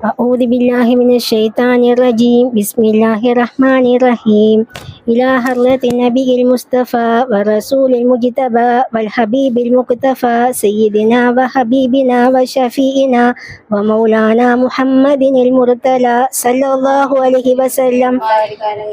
أعوذ بالله من الشيطان الرجيم. بسم الله الرحمن الرحيم. إلى حضرة النبي المصطفى ورسول المجتبى والحبيب المقتفى سيدنا وحبيبنا وشفيئنا ومولانا محمد المرتلى صلى الله عليه وسلم،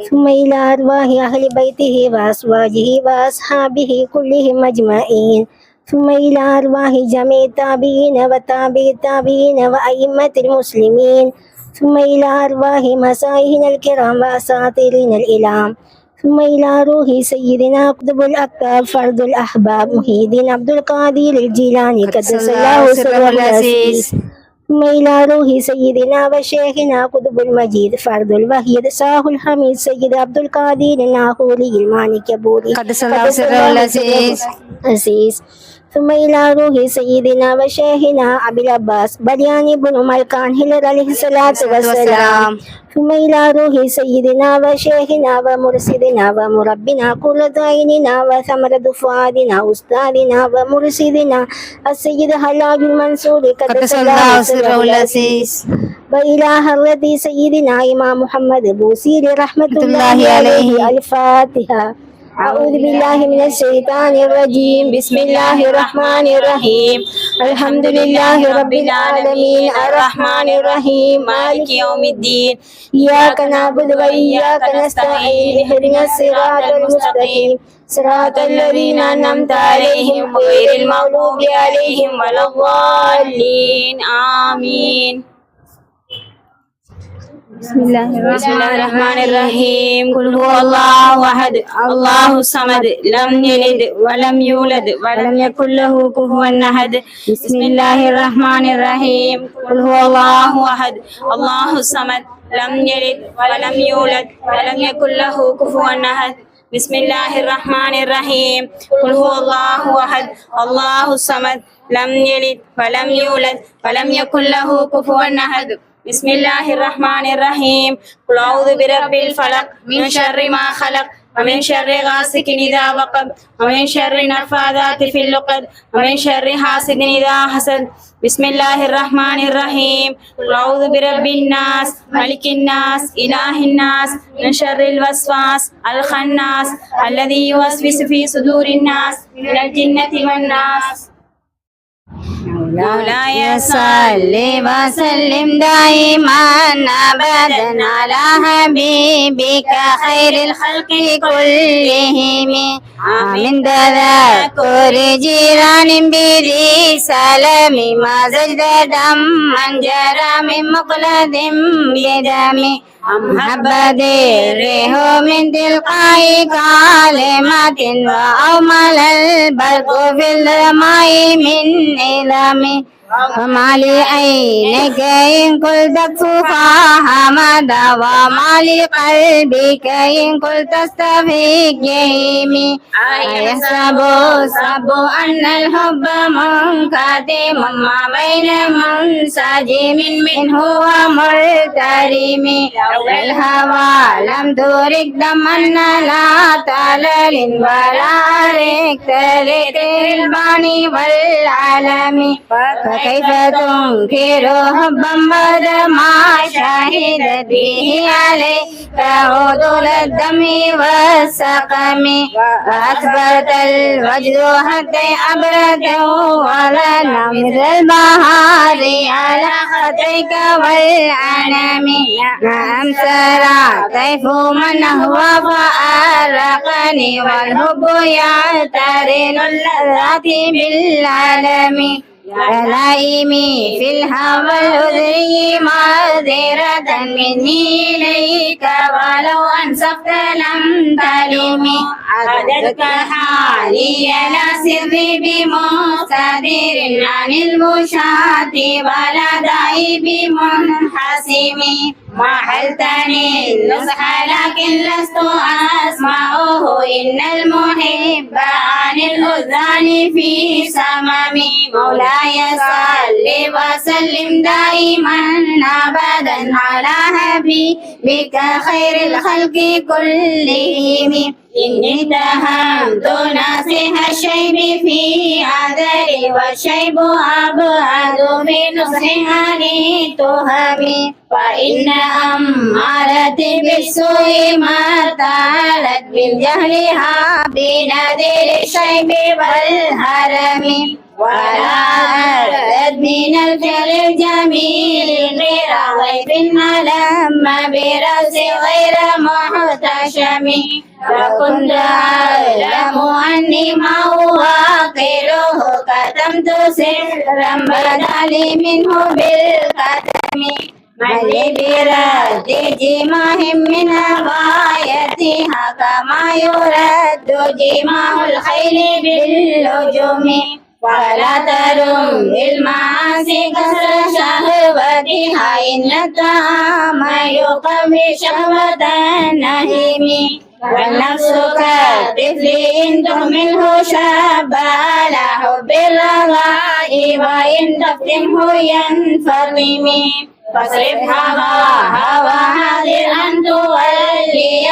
ثم إلى أرواح أهل بيته وأزواجه وأصحابه كلهم أجمعين، ثم إلى أرواح جميع التابعين وتابع التابعين وأئمة المسلمين، ثم إلى أرواح مشايخنا الكرام وأساطيرنا الإعلام، ثم إلى روح سيدنا قطب الأقطاب فرد الأحباب محي الدين عبد القادر الجيلاني قدس الله سره العزيز، ثم إلى روح سيدنا وشيخنا قطب المجيد فرد الوحيد صاح الحميد سيد عبد القادر الناخولي الماني كبوري قدس الله سره العزيز، ثم إلى روح سيدنا وشيخنا أبي العباس بلياني بن ملكان هلال عليه الصلاة والسلام، ثم إلى روح سيدنا وشيخنا ومرشدنا ومربنا قرة عيننا وثمرة فؤادنا أستاذنا ومرشدنا السيد حلاج المنصور قدس الله سره العزيز، وإلى حضرة سيدنا إمام محمد بوصير رحمة الله عليه. الفاتحة. أعوذ بالله من الشيطان الرجيم. بسم الله الرحمن الرحيم. الحمد لله رب العالمين الرحمن الرحيم مالك يوم الدين، إياك نعبد وإياك نستعين، اهدنا الصراط المستقيم صراط الذين أنعمت عليهم غير المغضوب عليهم ولا الضالين آمين. بسم الله الرحمن الرحيم. قل هو الله أحد الله الصمد لم يلد ولم يولد ولم يكن له كفوا أحد. بسم الله الرحمن الرحيم. قل هو الله أحد الله الصمد لم يلد ولم يولد ولم يكن له كفوا أحد. بسم الله الرحمن الرحيم. قل هو الله أحد الله الصمد لم يلد ولم يولد ولم يكن له كفوا أحد. بسم الله الرحمن الرحيم. قل أعوذ برب الفلق من شر ما خلق ومن شر غاسق إذا وقب ومن شر النفاثات في العقد ومن شر حاسد إذا حسد. بسم الله الرحمن الرحيم. قل أعوذ برب الناس ملك الناس إله الناس من شر الوسواس الخناس الذي يوسوس في صدور الناس من الجنة والناس. مولاي صل وسلم دائما ابدا على حبيبك خير الخلق كلهم، من تذكر جيران بذي سلام ما زجد دما جرى من مقلد بدم، محبة الريح من تلقاء كلمات وأومل البرق في السماء من إلام، وما لعينك إن قلت اكفها مدى وما لقلبك إن قلت استفيق يهيمي، أيحسب الصب أن الحب منكتم ما بين منسجم منه ومرترم، لولا الهوى لم ترك دمنا لا تلل ولا ركت للباني والعالم، فكيف تنكر حبا بعد ما شهدت به عليك عدول الدم والسقم، فأثبت الوجد حتى أبرده ولنا مثل البهار على خطيك والعنم، نعم سرى طيف من هو فأرقني والحب يعترن اللذات بالعالم، كلائمي في الهوى الأذري معذرة مني إليك ولو أنصفت لم تلمي، عددك حالي لا سري بمقتدر عن المشاة ولا داعي بمنحسم، ما حلتني النصح لكن لست أسمعه إن المحب عن الأذان في سمم، مولاي صل وسلم دائما أبدا أبدا على حبيبك خير الخلق كلهم. إني اتهمت ناصح الشيب في عذري والشيب أبعد بنصح عن التهم. فإن أمارة بالسوء ما تعالت بالجهلها بنذير الشيب والهرم. ولا أردت من الفعل الجميل غير ضيف ألم برأس غير محتشم. فكنت أعلم أني ما أواقره كتمت سرا بدا لي منه بالكتم. من لي برد جماح من غايتها كما يرد جماح الخيل باللجم. ولا ترم بالمعاصي كسر شهوتها إن الطعام يقوي شهوة النهم. والنفس كالطفل إن تهمله شاب على حب الرغاء وإن تفتنه ينفطم. فاصرف هواها وحاذر أن توليه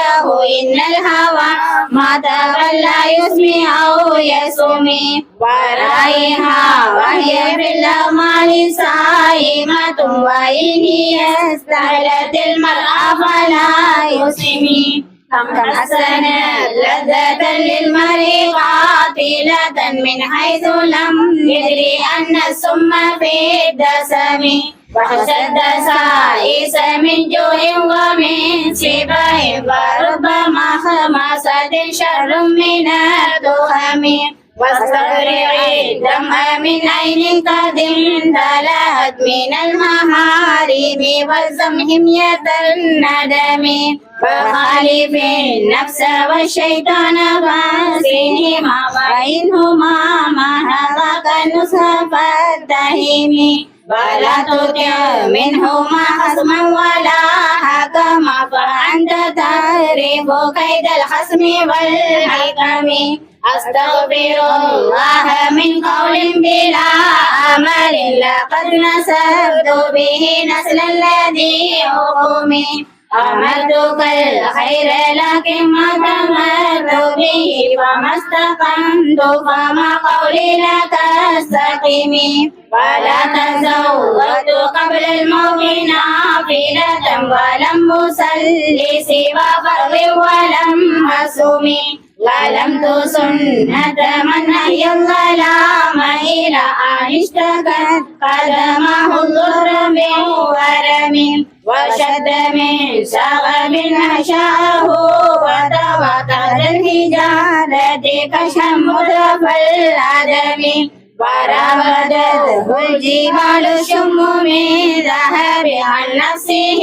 إن الهوى ما تولى يسمع أو يسمي. ورائها وهي في الأعمال صائمة وإن استهلت المرأة فلا يسمي. كم حسنت لذة للمرء قاتلة من حيث لم يدري أن السم في الدسم. وحسد سائس من جوع ومن سبا فربما خمسة شر من التهم. واستغرق الدمع من عين قد امتلأت من المحارم والزم حمية الندم. وخالف النفس والشيطان فاسهما وإنهما ما هذاك النصح فاتهم. ولا تطع منهما خصما ولا حكما فأنت تعرف كيد الخصم والحكم. أستغفر الله من قول بلا عمل لقد نسبت به نسل الذي حكمي. أمرتك الخير لكن ما تمرت به فما استقمت فما قولي لك استقيمي. ولا تزودت قبل الموت نافلة ولم أصلي سوى فرض ولم أصوم. ظلمت سنة من أحيا الظلام إلى أن اشتكت قدمه الضر من ورم. وشد من سغب أشاءه وتوقد الحجارة كشف مترف العدم. وراودته الجبال شم من ذهب عن نفسه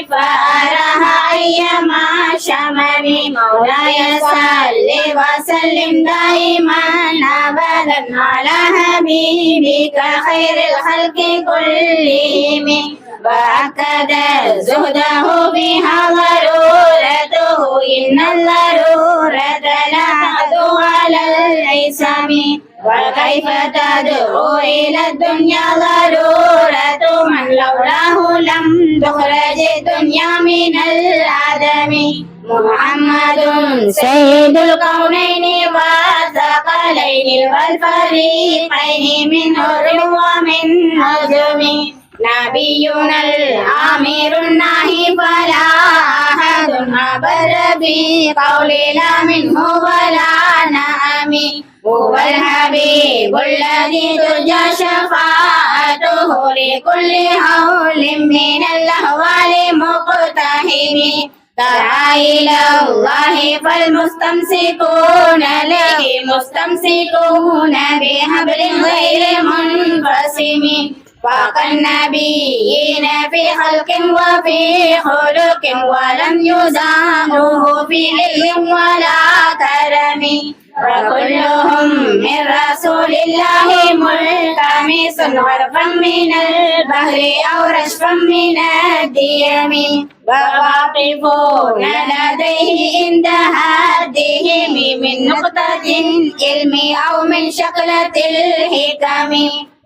فأراها أيما شمم. مولاي صل وسلم دائما أبدا على حبيبك خير الخلق كلهم. وأكد زهده بها ضرورته إن الضرورة لا تحدو على الإسم. وكيف تدعو إلى الدنيا ضرورة من لولاه لم تخرج الدنيا من العدم. محمد سيد الكونين والثقلين والفريقين من حر ومن عجم. نبينا الآمر الناهي فلا أحد أبر بقول لا منه ولا نعم. هو الحبيب الذي ترجى شفاعته لكل هول من الأهوال مقتحم. دعا إلى الله فالمستمسكون له مستمسكون بحبل غير منفصم. فاق النبيين في خلق وفي خلق ولم يزانوه في علم ولا كرم. وكلهم من رسول الله ملتمس غرفا من البحر أو رشفا من الديم. وواقفون لديه عند هديهم من نقطة علم أو من شكلة الحكم.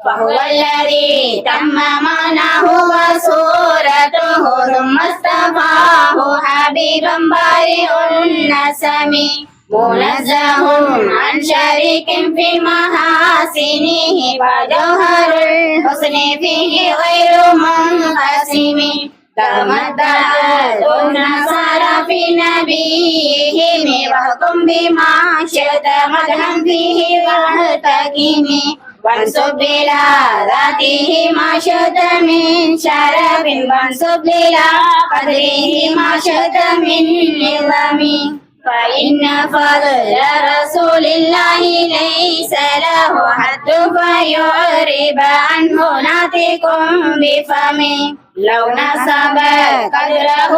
فهو الذي تم معناه وصورته حبيبا بارئ النسم منزه عن شريك في محاسنه فجوهر الحسن فيه غير منقسم تمتعت النصارى في نبيهم واحكم بما شئت مدحا فيه واحتكم وانسب إلى ذاته ما شئت من شرف وانسب إلى قدره ما شئت من نظام فإن فضل رسول الله ليس له حد فيعرب عنه ناطق بفمه لو نسب قدره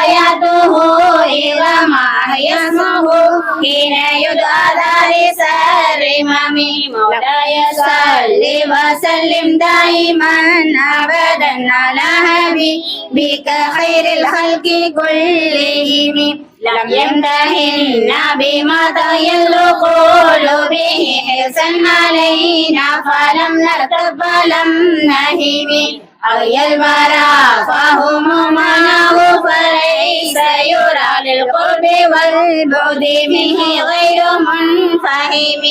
آياته إلى ما يسمه حين يدعى دارس الرمم مولاي صل وسلم دائما أبدا على حبيبك خير الخلق كلهم لم يمتهن بما طغى قلوبه حرصا علينا فلم نرتب ولم نهم أغيى الورى فهم مناه فليس يرى للقرب والبعد منه غير منفهم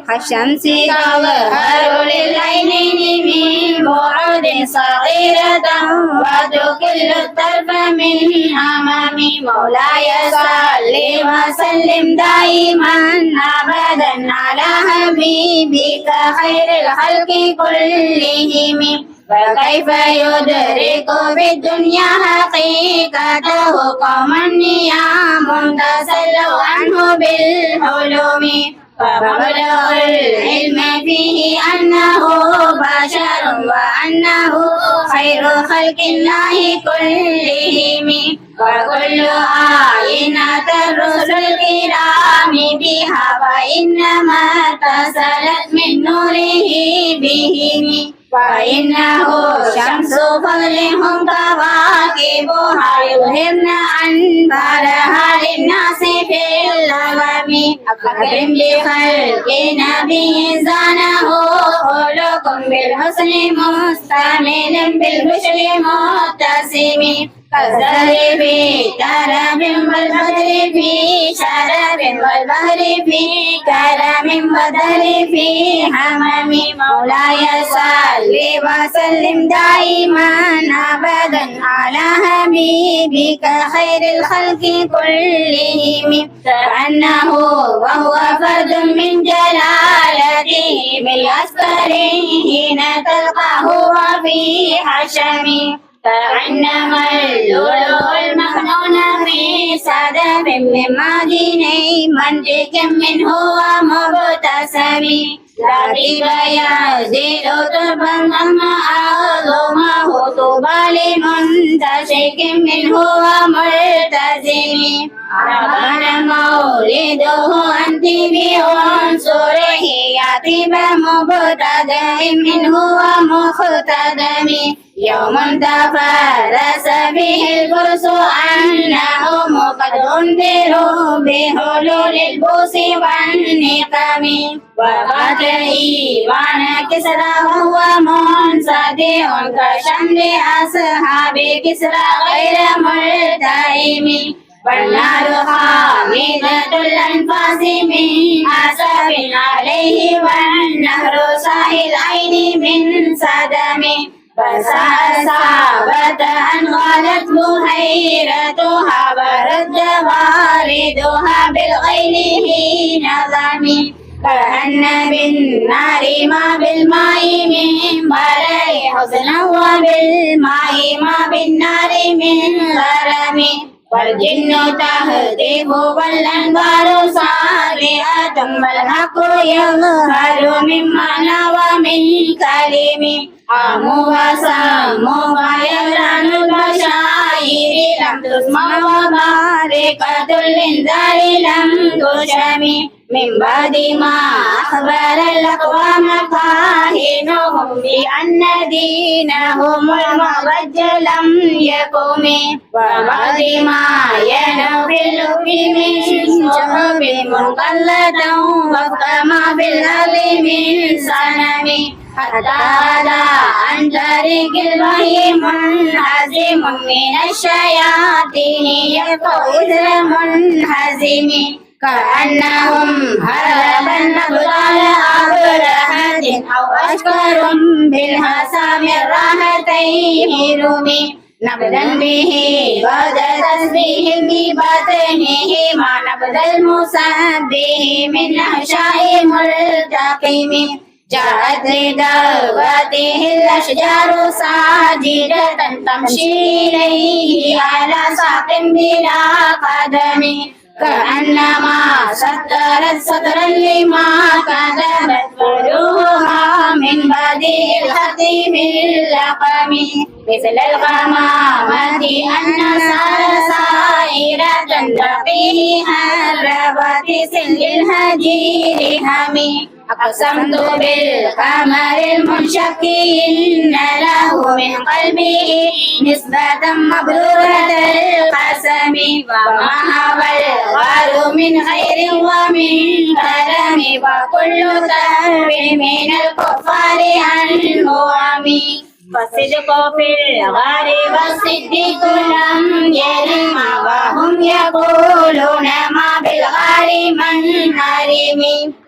كالشمس تظهر للعينين من بعد صغيرة وتكل الطرف من أمام مولاي صل وسلم دائما أبدا على حبيبك خير الخلق كلهم فكيف يدرك بالدنيا حقيقته قوما نيام تسلوا عنه بالحلم فمبلغ العلم فيه أنه بشر وأنه خير خلق الله كلهم وكل آينة الرسل الكرام بها فإنما اتصلت من نوره بهم فإنه شمس فضلهم كواكبها يظهرن أنبارها للناس في العالم أكرم بخلق نبي زانه خلق بالحسن مستعمل بالبشر متسم كالزهر في كرم والبدر في شرف والبهر في كرم والدهر في همم مولاي صل وسلم دائما أبدا على حبيبك خير الخلق كلهم كأنه وهو فرد من جلالته بالأسفار حين تلقاه وفي حشم كأنما اللؤلؤ المكنون في صدف من معدني منطق منه ومبتسم لطيف يزيد تربا مهما أعظمه طوبى لمنتشك منه وملتزم ربنا مولده أنت بعنصره يطيب مبتدئ منه ومختدم يوم تفرس به الفرس أنهم قد أنذروا بحلول البوس والنقم وقد إيوان كسرى وهو منصدع كشمل أصحاب كسرى غير ملتئم والنار خامدة الأنفاس من أسف عليه والنهر ساهي العين من صدم فسأصابت أن غلت بحيرتها ورد والدها بالغيل حين ظلم كأن بالنار ما بالماء من برر حزنا وبالماء ما بالنار من غرم والجن تهتف والأنبار صالحة والحق يظهر من معنى ومن كلم عام وسام ويران البشائر لم تسمع وبارقة الإنذار لم تشم من بعد ما أخبر الأقوام قاهنهم بأن دينهم المعوج لم يقم وبعد ما ينفل من شهب منقلة وفق ما في الأرض من صنم حتى غدا عن طريق الوحي منهزم من الشياطين يبقوا إثر منهزم كأنهم هرب النبضال أبرهة أو أشكر بالهسام الراحتين رمي نبذا به بعد تسبيح ببطنه ما نبذ المسبح من أحشاء ملتقم جاءت لدعوته الأشجار ساجدة تمشي إليه على ساق بلا قدم كأنما سطرت سطرا لما كتبت قلوبها من بديع الخطيب اللقم مثل الغمامة أن سائرة تقيه الربط سل الهجير همي أقسمت بالقمر المنشق إن له من قلبه نسبة مبرورة القسم وما هوى الغار من خير ومن كرم وكل ثر من الكفار عنه عمي فالصدق في الغار والصديق لم يرم وهم يقولون ما بالغار من هرم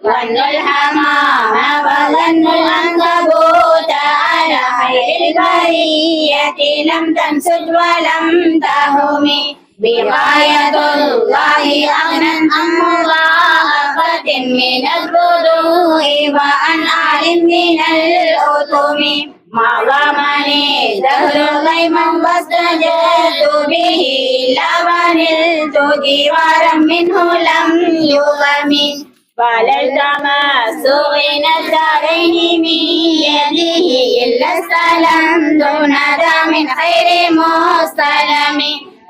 ظن الحمام وظن العنكبوت على خير البرية لم تنسج ولم تهم بغاية الله أغنى عن مضاعفة من البدوء وأن أعلم من الأتم ما ضمني دهر غيما واستجدت به إلا ونلت جوارا منه لم يغم فللتمس غنى الدارين من يده إلا استلم دون ذا من خير مستلم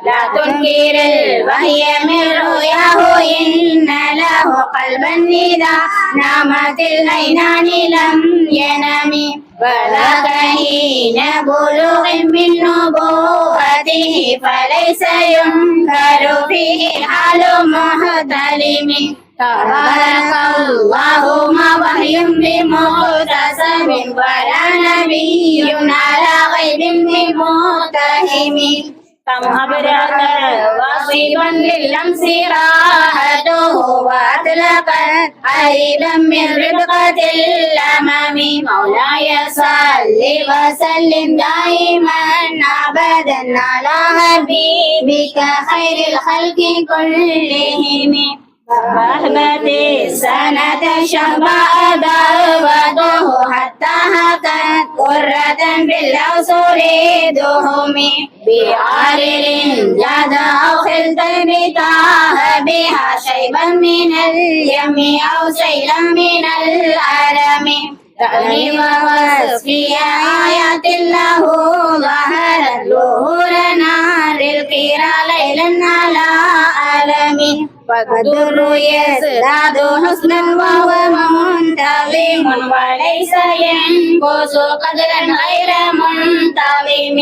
لا تنكر الوحي من رؤياه إن له قلبا إذا نامت العينان لم ينم وذاك حين بلوغ من نبوته فليس ينكر فيه حال محتلم تبارك الله ما وحي بمغتسب ولا نبي على غيب بمتهم كم أبرك واصبا لللمس راحته وأطلقت قريبا من ربقة الأمام مولاي صل وسلم دائما أبدا على حبيبك خير الخلق كلهم رحمة السنة شهباء دعوته حتى هتت قرة بالأوصر دهم بعارر جاد أو خلت بتاه بها شيبا من اليم أو سيلا من الأرم تأميم وصفي آيات الله ظهرت ظهور نار القرى ليلا على ألم والدر يزداد حسنا وهو منتظم وليس ينقص قدرا غير منتظم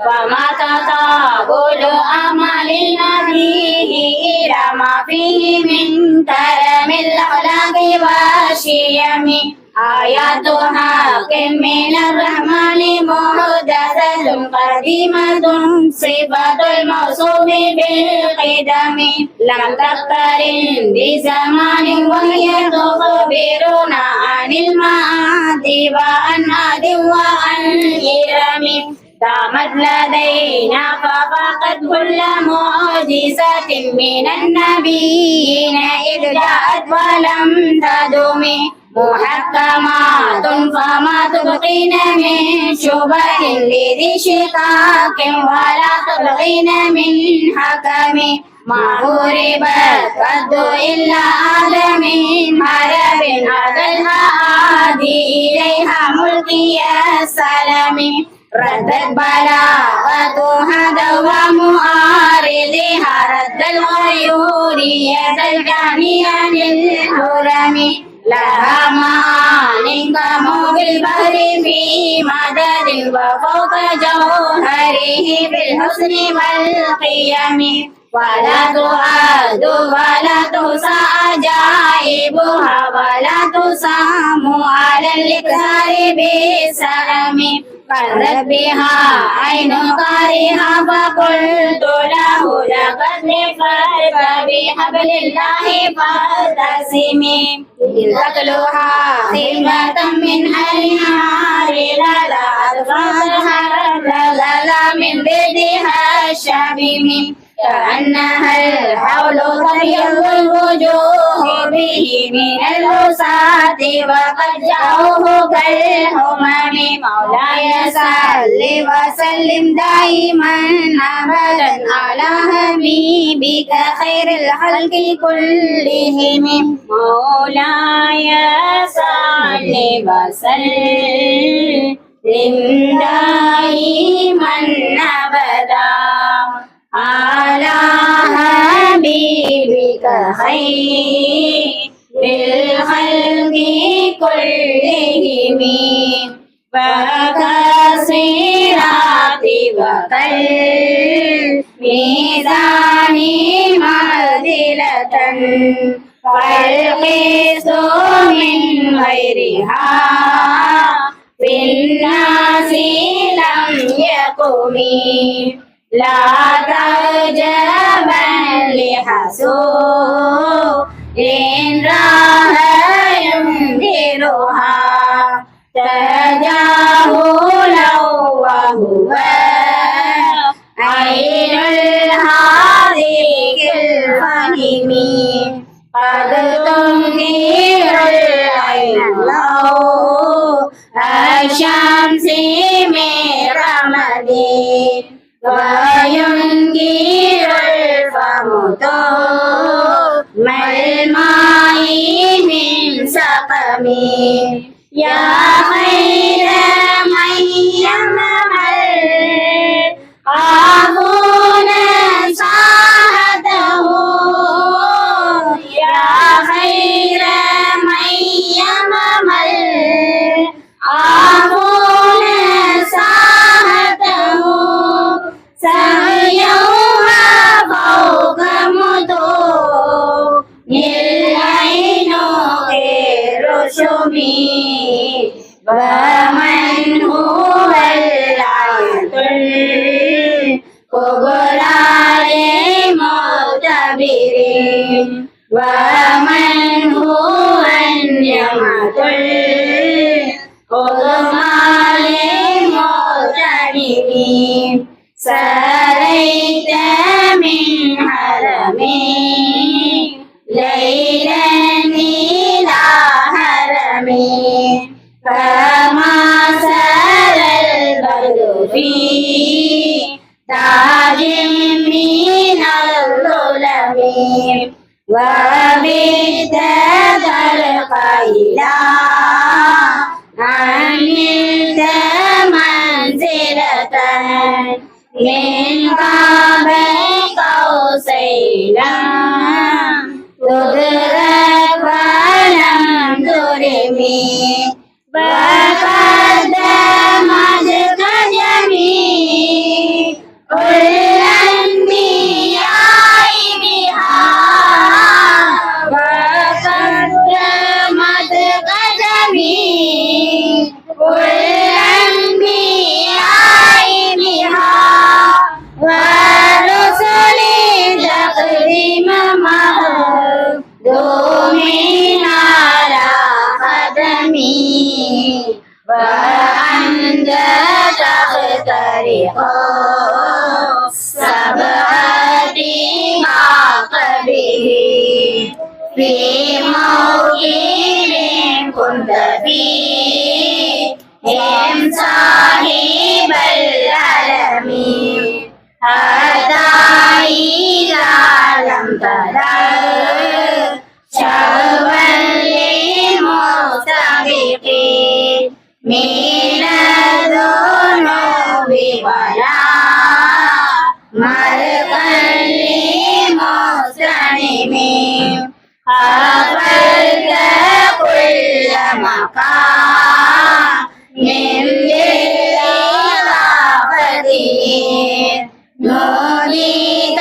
وما تطابل أعمال النبي إلى ما فيه من كرم الأخلاق والشيم آيات حق من الرحمن محدثة قديمة صفة الموصوف بالقدم لم تقترن بزمان وهي تخبرنا عن المعاد وعن عاد وعن إرم دامت لدينا ففاقت كل معجزة من النبيين إذ جاءت ولم تدم محكمات فما تبقين من شبه لذي شقاق ولا تبغين من حكم ما هربت قد إلا آدم هرب هذا الهادي إليها ملقي السلام ردت بلاغتها دوام معارضها رد الغيور يد الجاني عن الهرم لها معان كموج البحر في مدد وفوق جوهره بالحسن والقيم ولا تعد ولا تحصى عجائبها ولا تسام على الإكثار بالسلام قرت بها عين قارها فقلت له لقد نفرت بحبل الله فاعتصمي إذ تتلوها خيمة من النار لا أدفعتها لا من بدها الشبيب كأنها الحول تبيض الوجوه به من الوساط وقد جاءوه كالهمم مولاي صل وسلم دائما أبدا على حبيبك خير الخلق كلهم مولاي صل وسلم دائما أبدا على حبيبك خير الخلق كلهم وكالصراط وكالميزان معدلة فالقسط من غيرها في الناس لم يقم لا تعجبا لحسود إن راها ينذرها تجاهلا وهو عين الحاذق الفهم قد تنكر العين له الشمس من رمدي وينكر الفم ما الماء من سقم يا خير من يمل قابون ساعته يا خير من يمل قابون ساعته سعيوها فوق مطوب العين غير شمي ومن هو العين الكبرى لمعتبر ومن هو النعمة العظمى لمعتبر سريت من حرمي ليلا إلى حرمي فما سر البدر في تاج من الظلم وبت تلقى عملت منزلة من قاب قوسين تدرك ولم ترمي وقدمتك جميع الأنبياء بها وقدمتك جميع الأنبياء بها ورسل تقديم مهدوم على خدمي وأنت تخترق سبعة عقبه في موكب كنت فيه صاحب العلم حتى إذا لم تدع شهوا للمستبقين من الذنوب ولا مرقا لمستلمين قبلت كل مقام من للإضافة نوديت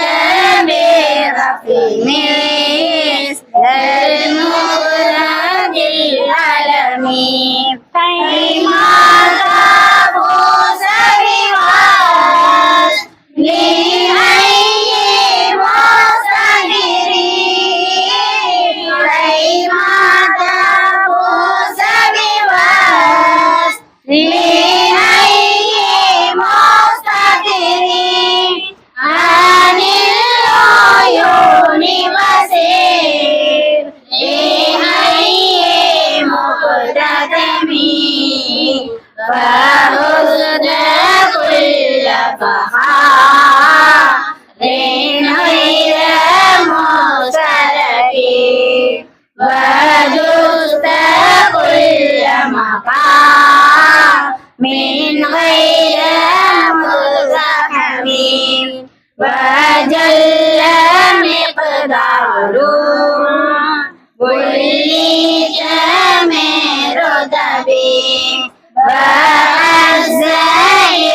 فخار غير مسرف وجزت كل مقام من غير مزحم وجل مقداره وليت من رتبه وعز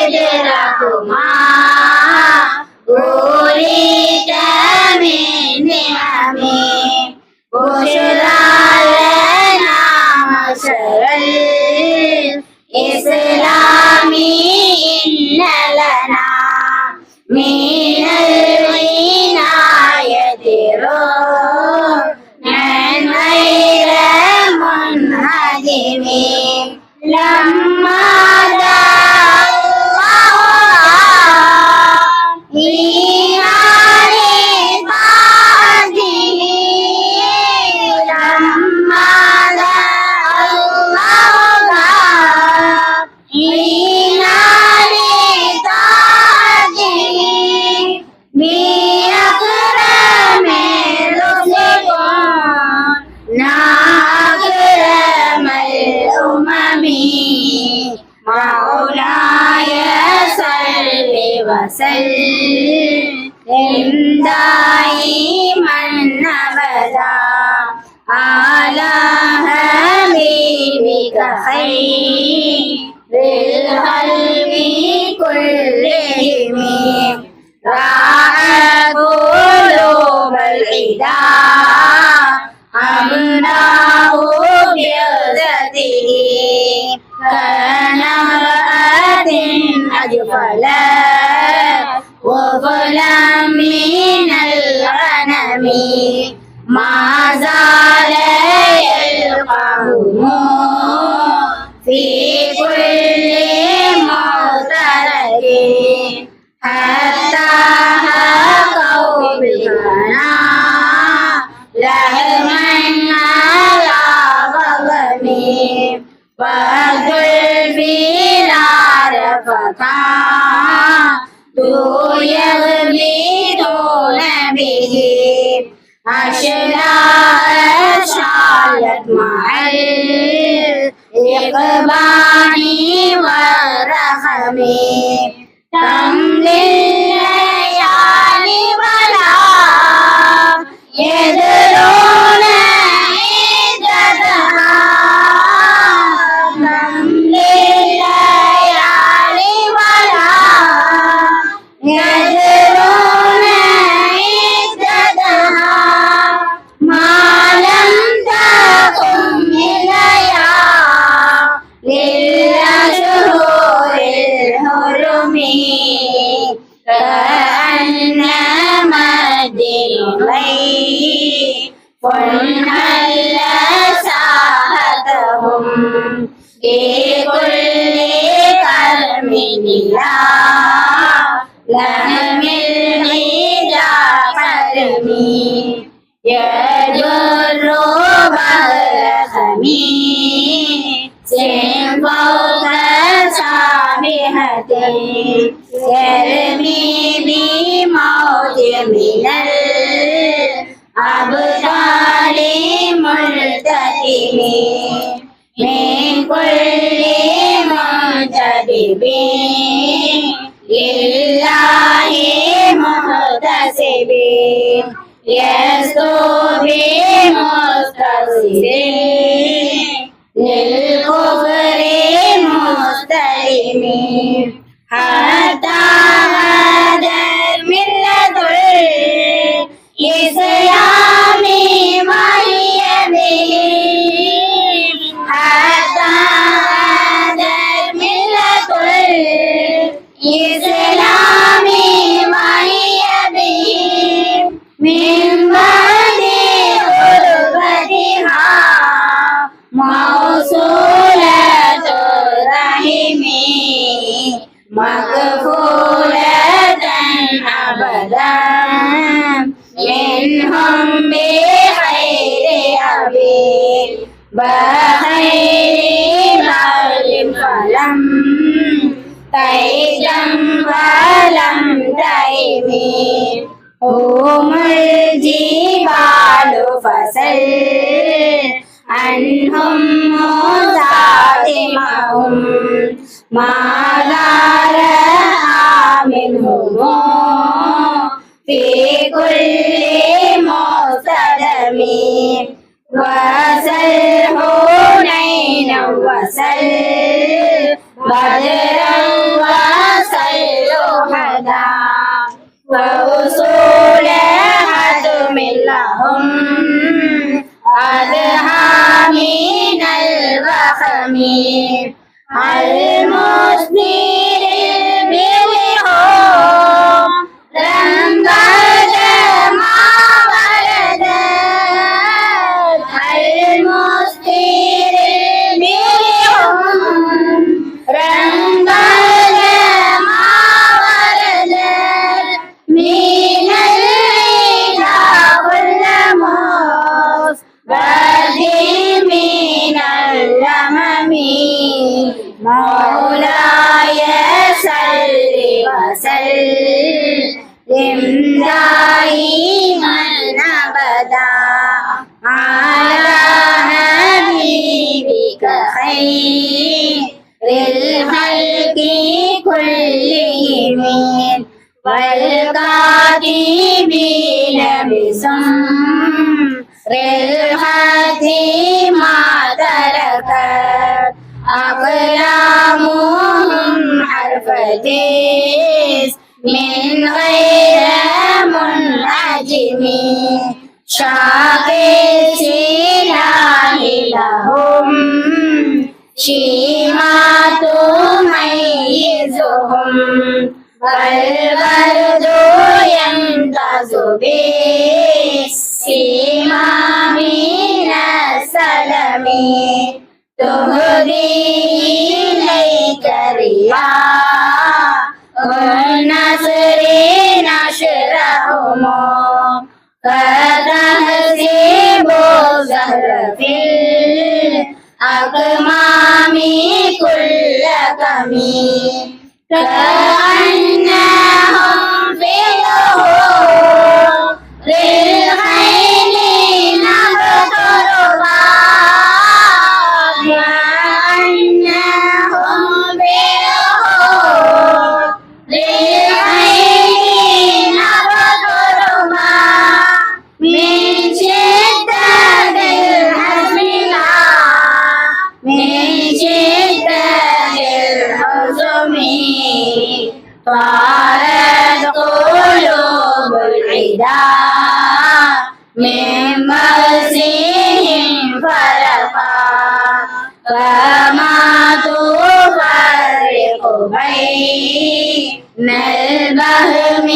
إدراكما وليت من نعمه بشرى لنا معشر الإسلام إن لنا من العناية ركنا غير منهدم لما دعا الله لأهل طاعته لما دعا الله لأهل طاعته بأكرم الرسل أكرم الأمم مولاي صل وسلم دائما أبدا على حبيبك خير الخلق كلهم راعى قلوب العدا أمناه بعزته كان امرأة أجفلت وفلا من الغنم ما زال يلقاهم في كل معترك حتى حكوا بالغنى لهما على غضب وقل في نار فكانوا يغبطون به أشلاء شالت مع الإقبال والرحم تمضي الليالي ولا يدرون عدتها تمضي الليالي ولا يدرون عدتها ما لم تقم إليها للأشهر الحرم كأنما الدين فانحل ساحتهم بكل كرم لا لهم الغدا كرمي يجر بهر خميس فوق سابحة يرمي بموج من الأبطال ملتئم من كل منتدب لله محتسب يسطو بمستصب للكفر مستلم حتى هدى الملة الإسلام وهي به حتى هدى الملة الإسلام وهي به من بعد غربتها موصول هم الجبال فسل عنهم مصادمهم ماذا رأى منهم في كل مصطدم وسل حنينا وسل بدرا وسل أحدا ووصول حتم لهم أدهى من الوخم المسنين بالهوم لم بعد ما ولدت المسنين بالهوم لم بعد ما ولدت من العلا واللمس بدي من الأمم مولاي صل وسلم دائما أبدا على حبيبك خير الخلق كلهم والكاتبين بسمر الختم ما تركت أقلامهم حرف من غير منعجم شاقي سلاح لهم شيمات تميزهم والبرد يمتاز بالسيما من السلم تهدي إليك رياح والنصر نشرهم فتهذيب الزهر في الأكمام كل كمين كأنهم في الهول للخيل نبتربا كأنهم في الهول للخيل نبتربا من شدة الحزن من شدة الحزن طارت قلوب العدا من بأسهم فرقا فما تفرق بين البهم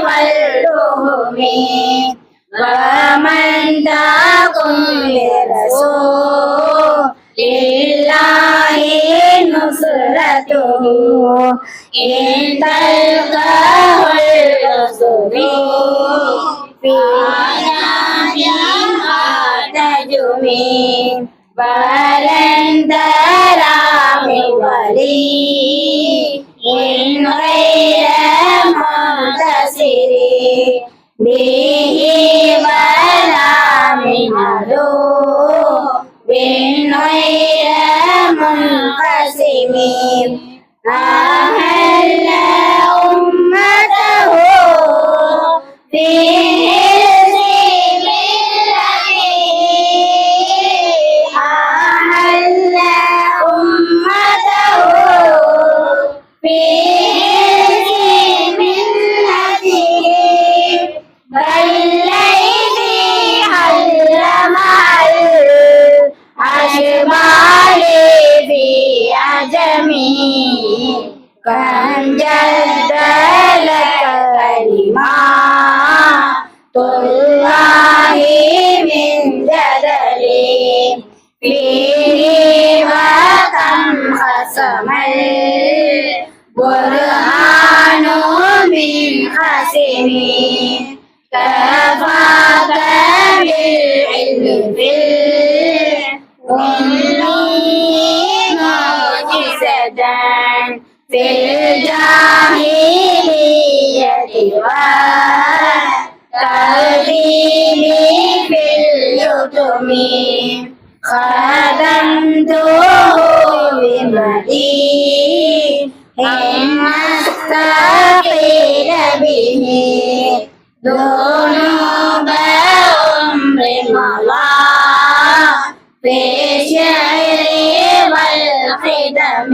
واللهم ومن تقم لرسول لله نصرته إن تلقاه الرسول في عالمها تجمي ولن ترى من ولي إن غير منتصر به ولا من عدو من غير منقسم أهل أمته في حزب الله أهل أمته في حزب الله فالذي حل مع الأشبال في عجمي كم جد لك كلمات الله من جدل فيه وكم خصم البرهان من خصم كفاك بالعلم في الأمي معجزة في الجاهلية ختمته بمديح نستقيل به ذنوب عمر مضى في الشعر والخدم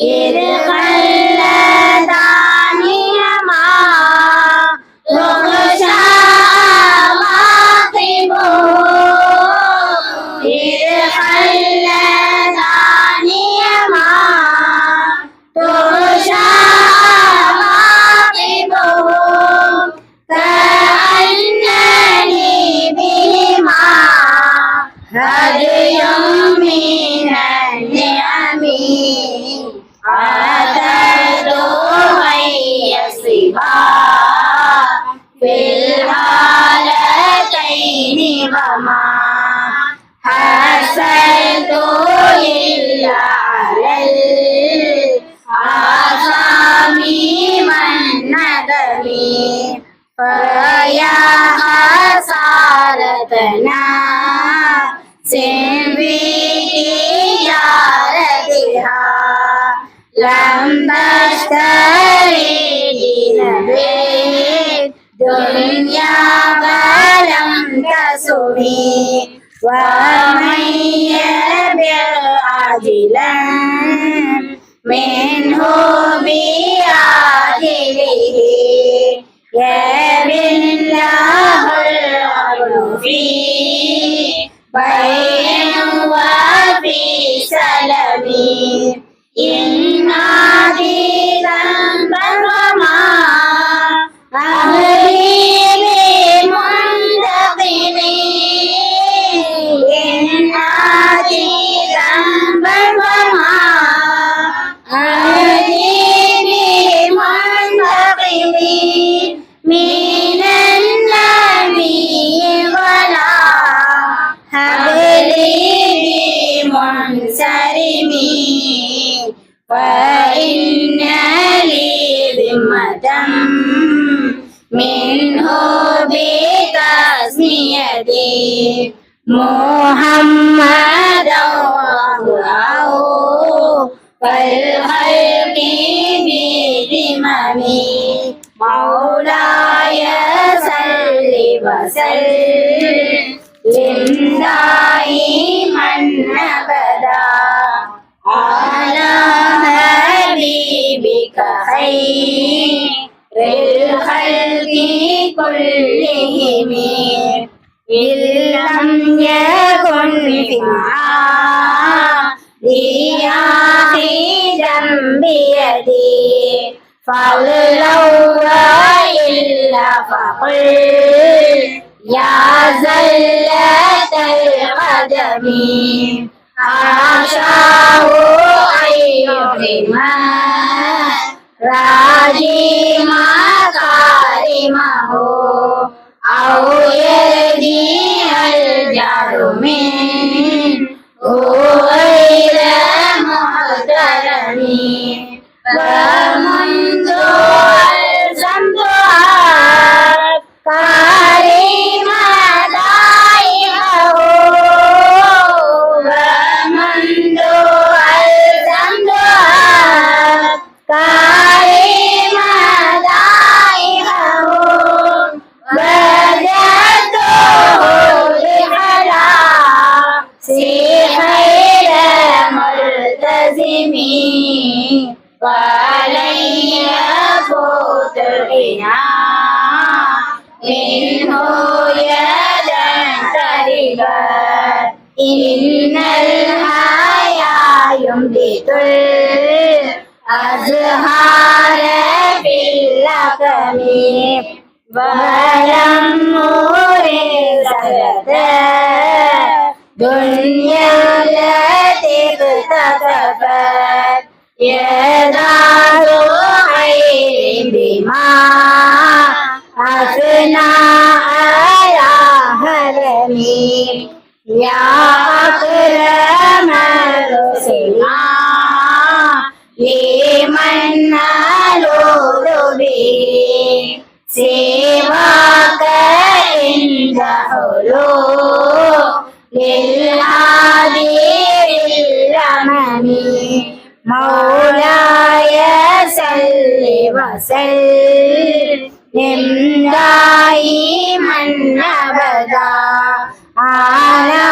إذ خلداني ما تغشى عواقبه إذ خلداني ما تغشى عواقبه كأنني بهما هدي من النعم أتيت هي الصبا في الحالتين وما حسنت إلا على الآثام والندم فيا خسارتنا في تجارتها لم تشتري دين دنيا ولم تسوي ومن يبع عاجلا منه بعاجله يبي الله الأمر فيه بين وفي سلم إن عادي ذنبا وما أهلي بمنتقم إن عادي ذنبا وما أهلي بمنتقم من النبي ولا هبلي بمنسرم فإن لي ذمة منه بتسميتي محمدا وهو فالخلق بذممي مولاي صل وسلم دائما أبدا على حبيبك خير الخلق كلهم إن لم يكن في معادي أخي بيدي فلولا إلا فقل يا زلة القدم أخشاه أن يحرما راجي مكارمه أو يرجي الجار منه غير محترم ومنذ ألزمتها كريم دائمه ومنذ ألزمتها كريم دائمه وجدته لخلاصي خير ملتزم وعلي فوت الغنى منه يدا تربت إن الحياة ينبت الأزهار في اللقم ولمور زهرة دنيا التي اكتسبت يدعو خير بما أثنى على هرمي يا أكرم الرسل لمن نالوذ به سواك عند حلول دائما أبدا على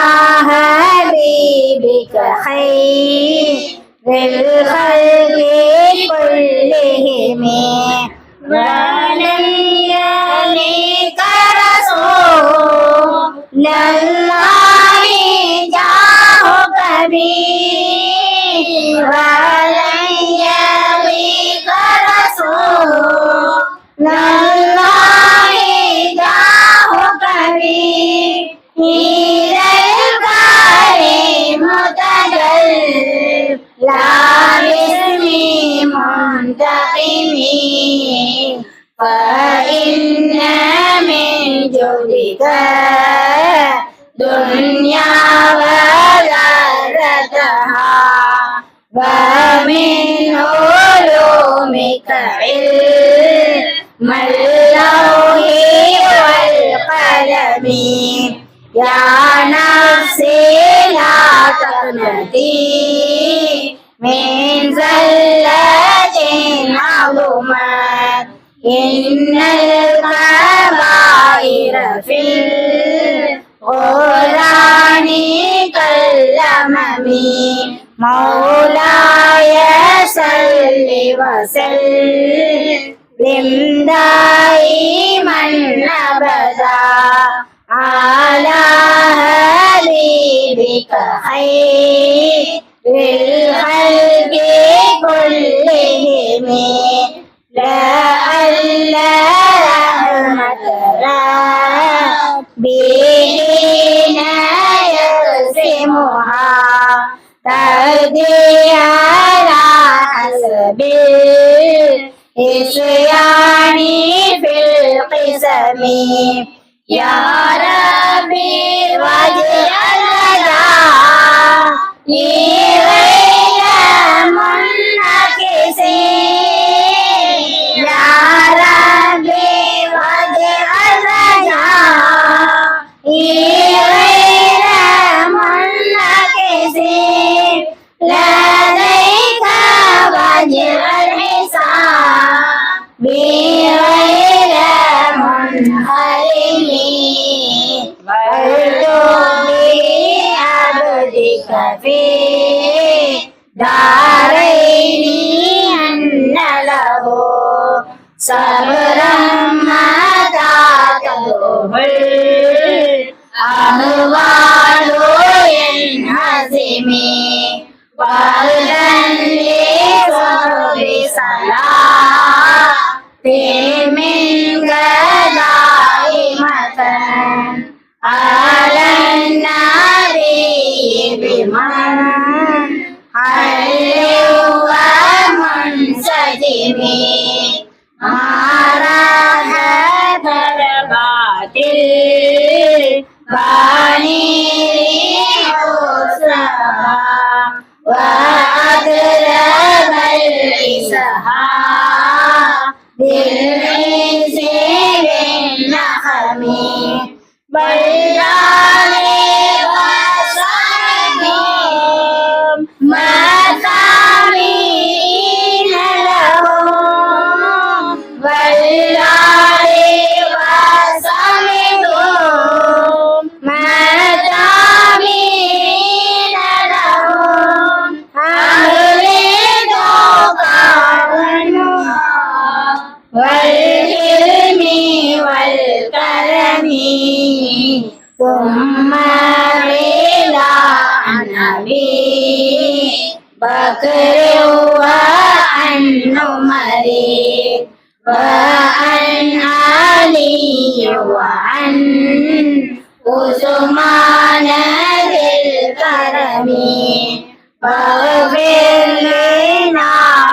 حبيبك خير الخلق كلهم ولن يليك رسول الله جاهك به ولن يليك رسول الله جاهك به إلى الكريم متجل لا باسم منتقم فإن من جودك دنيا وذرتها ومن علومك علم اللوح والقلم يا نفسي لا تقنطي من زلة عظمت إن الكبائر في القرآن كالأمم مولاي صل وسلم دائما أبدا على حبيبك خير الخلق كلهم لعل رحمة ربي حين يقسمها تهدي على حسب العصيان في القسم يا ربي واجعل غير منعكس يا ربي واجعل غير منعكس لديك واجعل حسابي غير منحرم بعبدك في دارين أن له صبرا متى تدعوه الأهوال ينهزم وأذن لصبر صلاة منك دائمة على النبي بمن حل ومنسجم معركة الباطل باني حسنها وأدرب الإسحاق بالعز بالنخم بلاني وصحبهم مثامين لهم بلاني وصحبهم مثامين لهم أهل والحلم والكرم ثم رضا عن أبي بكر وعن عمر وعن علي وعن عثمان ذي الكرم واغفر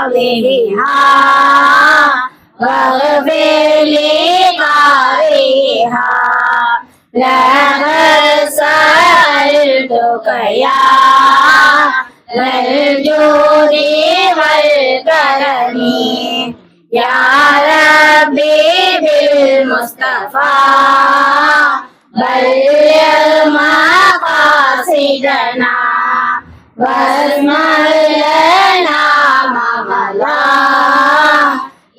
لناظرها واغفر لقارئها لقد سألتك يا ذا الجود والكرم يا ربي بالمصطفى بلغ مقاصدنا واجمل لنا ما مضى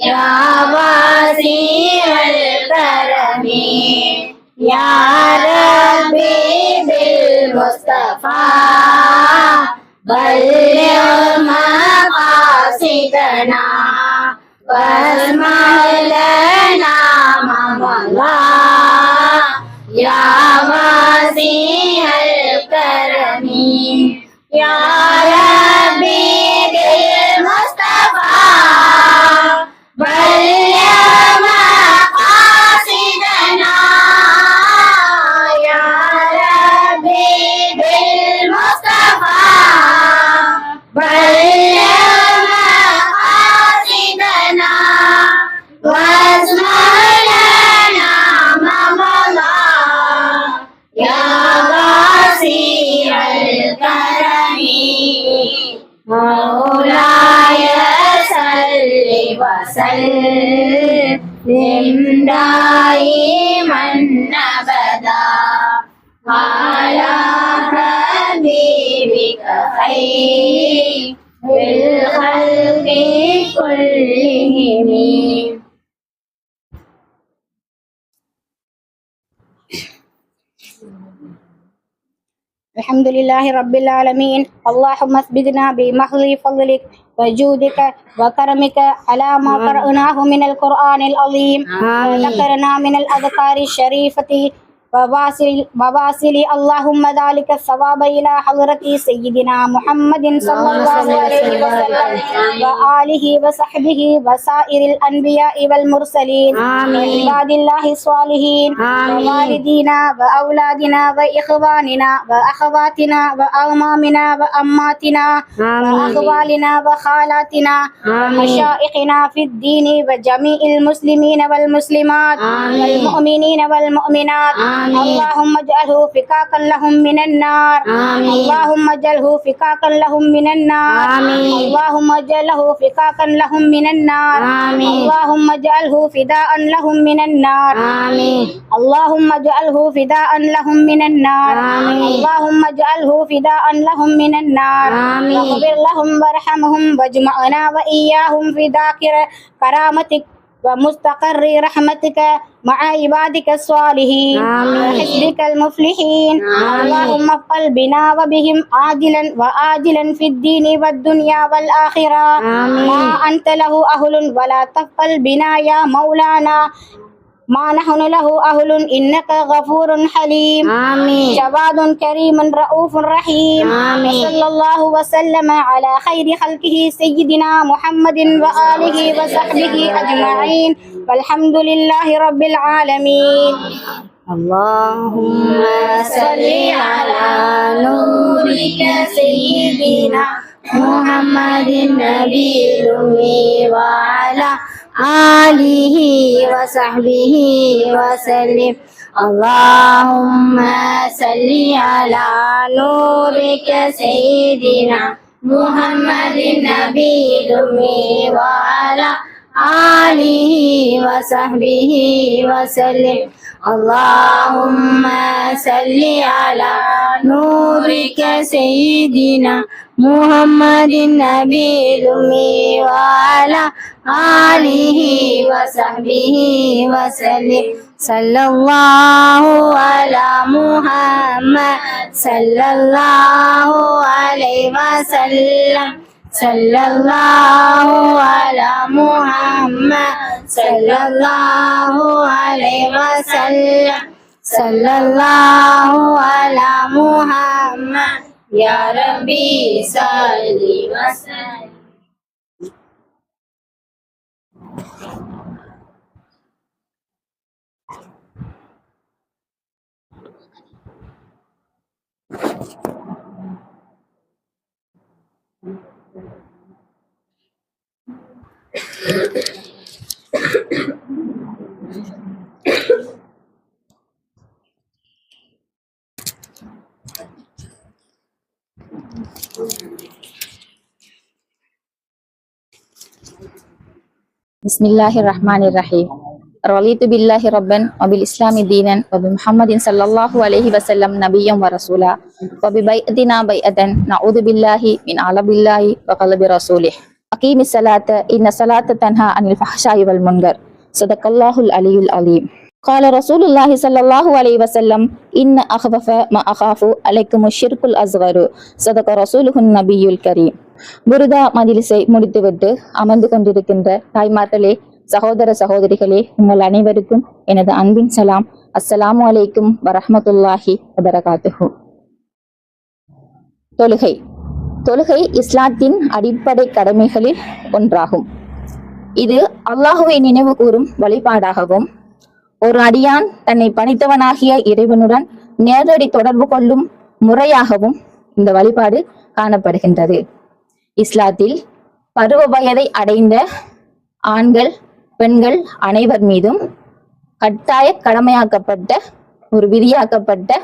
يا يا ربي بالمصطفى بلغ مقاصدنا واسمع لنا ما مضى يا واسع الكرم يا ربي بالمصطفى بلغ مقاصدنا يا ربي بالمصطفى بلغ مقاصدنا واسمع لنا ما مضى يا واسع الكرم مولاي صل وسلم دائما ابدا على حبيبك خير الخلق كلهم. الحمد لله رب العالمين. اللهم اثبتنا بمحض فضلك وجودك وكرمك على ما قرأناه من القرآن العظيم وذكرنا من الأذكار الشريفة وواصل اللهم ذلك الثواب إلى حضرة سيدنا محمد صلى الله عليه وسلم وآله وصحبه وسائر الأنبياء والمرسلين وعباد الله الصالحين ووالدينا وأولادنا وإخواننا وأخواتنا وأعمامنا وأماتنا وأخوالنا وخالاتنا ومشائخنا في الدين وجميع المسلمين والمسلمات والمؤمنين والمؤمنات. اللهم اجعله فكاكا لهم من النار. اللهم اجعله فكاكا لهم من النار. اللهم اجعله فكاكا لهم من النار. اللهم اجعله فداء لهم من النار. اللهم اجعله فداء لهم من النار. اللهم اجعله فداء لهم من النار. واغفر لهم وارحمهم واجمعنا وإياهم في ذاكر كرامتك ومستقر رحمتك مع عبادك الصالحين وحزبك المفلحين. اللهم افعل بنا وبهم عاجلا وآجلا في الدين والدنيا والآخرة ما أنت له أهل ولا تفعل بنا يا مولانا ما نحن له أهل إنك غفور حليم جواد كريم رؤوف رحيم. صلى الله وسلم على خير خلقه سيدنا محمد وآله وصحبه أجمعين والحمد لله رب العالمين. اللهم صل على نورك سيدنا محمد النبي الأمي وعلى آله وصحبه وسلم. اللهم صل على نورك سيدنا محمد النبي الأمي وعلى آله وصحبه وسلم. اللهم صل على نورك سيدنا محمد النبي الأمي وعلى آله وصحبه وسلم. صلى الله على محمد صلى الله عليه وسلم. صلى الله على محمد صلى الله عليه وسلم. صلى الله على محمد يا ربي صل وسلم. بسم الله الرحمن الرحيم. رضيت بالله ربا وبالإسلام دينا وبمحمد صلى الله عليه وسلم نبيا ورسولا وببيئتنا بيئة نعوذ بالله من عذاب الله وغضب رسوله. أقيم الصلاة إن الصلاة تنهى عن الفحشاء والمنكر. صدق الله العلي العظيم. قال رسول الله صلى الله عليه وسلم إن أخفف ما أخاف عليكم الشرك الأصغر صدق رسوله النبي الكريم. புருதா மஜ்லிஸை முடித்துவிட்டு அமர்ந்து கொண்டிருக்கின்ற தாய்மார்களே, சகோதர சகோதரிகளே, உங்கள் அனைவருக்கும் எனது அன்பின் சலாம். அஸ்ஸலாமு அலைக்கும் வரஹ்மத்துல்லாஹி வபரகாத்துஹு. தொழுகை இஸ்லாத்தின் அடிப்படை கடமைகளில் ஒன்றாகும். இது அல்லாஹுவை நினைவு கூறும் வழிபாடாகவும் ஒரு அடியான் தன்னை பணித்தவனாகிய இறைவனுடன் நேரடி தொடர்பு கொள்ளும் முறையாகவும் இந்த வழிபாடு காணப்படுகின்றது. இஸ்லாத்தில் பருவ வயதை அடைந்த ஆண்கள் பெண்கள் அனைவர் மீதும் கட்டாய கடமையாக்கப்பட்ட ஒரு விதியாக்கப்பட்ட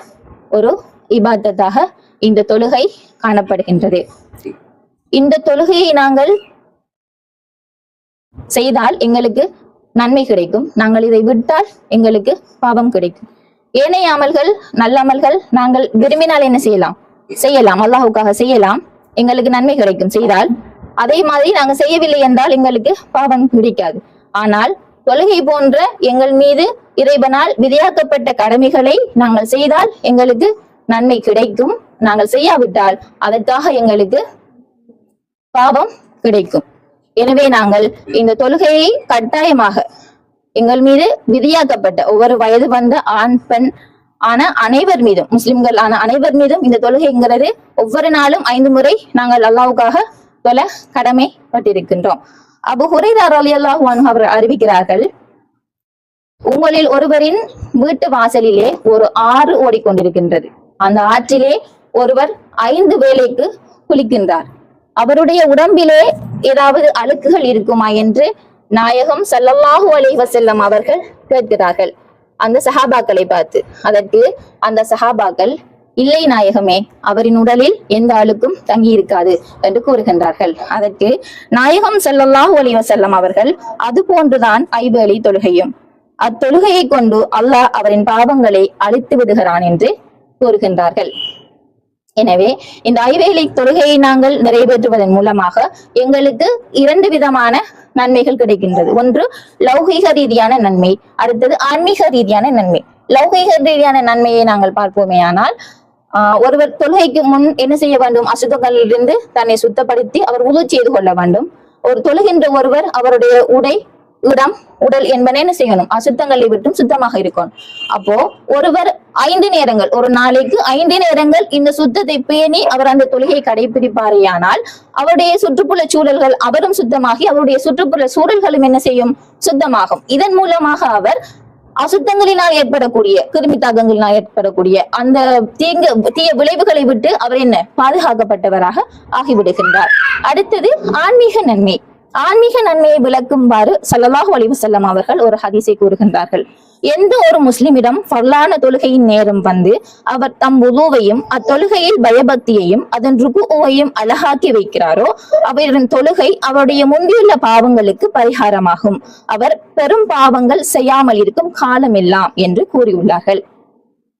ஒரு இபாதத்தாக இந்த தொழுகை காணப்படுகின்றது. இந்த தொழுகையை நாங்கள் செய்தால் எங்களுக்கு நன்மை கிடைக்கும், நாங்கள் இதை விட்டால் எங்களுக்கு பாவம் கிடைக்கும். ஏனைய அமல்கள் நல்ல அமல்கள் நாங்கள் விரும்பினால் என்ன செய்யலாம், அல்லாஹுக்காக செய்யலாம், எங்களுக்கு நன்மை கிடைக்கும் செய்தால். அதே மாதிரி நாங்கள் செய்யவில்லை என்றால் எங்களுக்கு பாவம் கிடைக்காது. ஆனால் தொழுகை போன்ற எங்கள் மீது இறைவனால் விதியாக்கப்பட்ட கடமைகளை நாங்கள் செய்தால் எங்களுக்கு நன்மை கிடைக்கும், நாங்கள் செய்யாவிட்டால் அதற்காக எங்களுக்கு பாவம் கிடைக்கும். எனவே நாங்கள் இந்த தொழுகையை கட்டாயமாக எங்கள் மீது விதியாக்கப்பட்ட ஒவ்வொரு வயது வந்த ஆண் பெண் ஆன அனைவர் மீதும், முஸ்லிம்கள் ஆன அனைவர் மீதும் இந்த தொழுகைங்கிறது ஒவ்வொரு நாளும் 5 முறை நாங்கள் அல்லாஹ்வுக்காக தொழ கடமைப்பட்டிருக்கின்றோம். அபூ ஹுரைரா ரலியல்லாஹு அன்ஹு அவர்கள் அறிவிக்கிறார்கள், உங்களில் ஒருவரின் வீட்டு வாசலிலே ஒரு ஆறு ஓடிக்கொண்டிருக்கின்றது. அந்த ஆற்றிலே ஒருவர் 5 வேளைக்கு குளிக்கின்றார். அவருடைய உடம்பிலே ஏதாவது அழுக்குகள் இருக்குமா என்று நாயகம் ஸல்லல்லாஹு அலைஹி வஸல்லம் அவர்கள் கேட்கிறார்கள் அந்த சஹாபாக்களை பார்த்து. அதற்கு அந்த சஹாபாக்கள், இல்லை நாயகமே, அவரின் உடலில் எந்த அழுக்கும் தங்கி இருக்காது என்று கூறுகின்றார்கள். அதற்கு நாயகம் ஸல்லல்லாஹு அலைஹி வஸல்லம் அவர்கள், அது போன்றுதான் ஐவேளை தொழுகையும், அத்தொழுகையை கொண்டு அல்லாஹ் அவரின் பாவங்களை அழித்து விடுகிறான் என்று கூறுகின்றார்கள். எனவே இந்த ஐவேளை தொழுகையை நாங்கள் நிறைவேற்றுவதன் மூலமாக எங்களுக்கு 2 விதமான நன்மைகள் கிடைக்கின்றது. ஒன்று லௌகீக ரீதியான நன்மை, அடுத்தது ஆன்மீக ரீதியான நன்மை. லௌகீக ரீதியான நன்மையை நாங்கள் பார்ப்போமே ஆனால், ஒருவர் தொழுகைக்கு முன் என்ன செய்ய வேண்டும், அசுத்தங்களிலிருந்து தன்னை சுத்தப்படுத்தி அவர் உது செய்து கொள்ள வேண்டும். ஒரு தொழுகின்ற ஒருவர் அவருடைய உடல் என்பன என்ன செய்யணும், அசுத்தங்களை விட்டும் சுத்தமாக இருக்கணும். அப்போ ஒருவர் 5 நேரங்கள், ஒரு நாளைக்கு 5 நேரங்கள் இந்த சுத்தத்தை பேணி அவர் அந்த தொழுகை கடைபிடிப்பாரேயானால் அவருடைய சுற்றுப்புற சூழல்கள் அவரும் சுத்தமாகி அவருடைய சுற்றுப்புற சூழல்களும் என்ன செய்யும், சுத்தமாகும். இதன் மூலமாக அவர் அசுத்தங்களினால் ஏற்படக்கூடிய கிருமி தாக்கங்களினால் ஏற்படக்கூடிய அந்த தீய விளைவுகளை விட்டு அவர் என்ன பாதுகாக்கப்பட்டவராக ஆகிவிடுகின்றார். அடுத்தது ஆன்மீக நன்மை. ஆன்மீக நன்மையை விளக்குமாறு ஸல்லல்லாஹு அலைஹி வஸல்லம் அவர்கள் ஒரு ஹதீஸை கூறுகின்றார்கள். எந்த ஒரு முஸ்லிமிடம் ஃபர்லான தொழுகையின் நேரம் வந்து அவர் தம் வுதுவையும் அத்தொழுகையில் பயபக்தியையும் அதன் ருக்குவையும் அழகாக்கி வைக்கிறாரோ அவரின் தொழுகை அவருடைய முந்தியுள்ள பாவங்களுக்கு பரிகாரமாகும், அவர் பெரும் பாவங்கள் செய்யாமல் இருக்கும் காலமெல்லாம் என்று கூறியுள்ளார்கள்.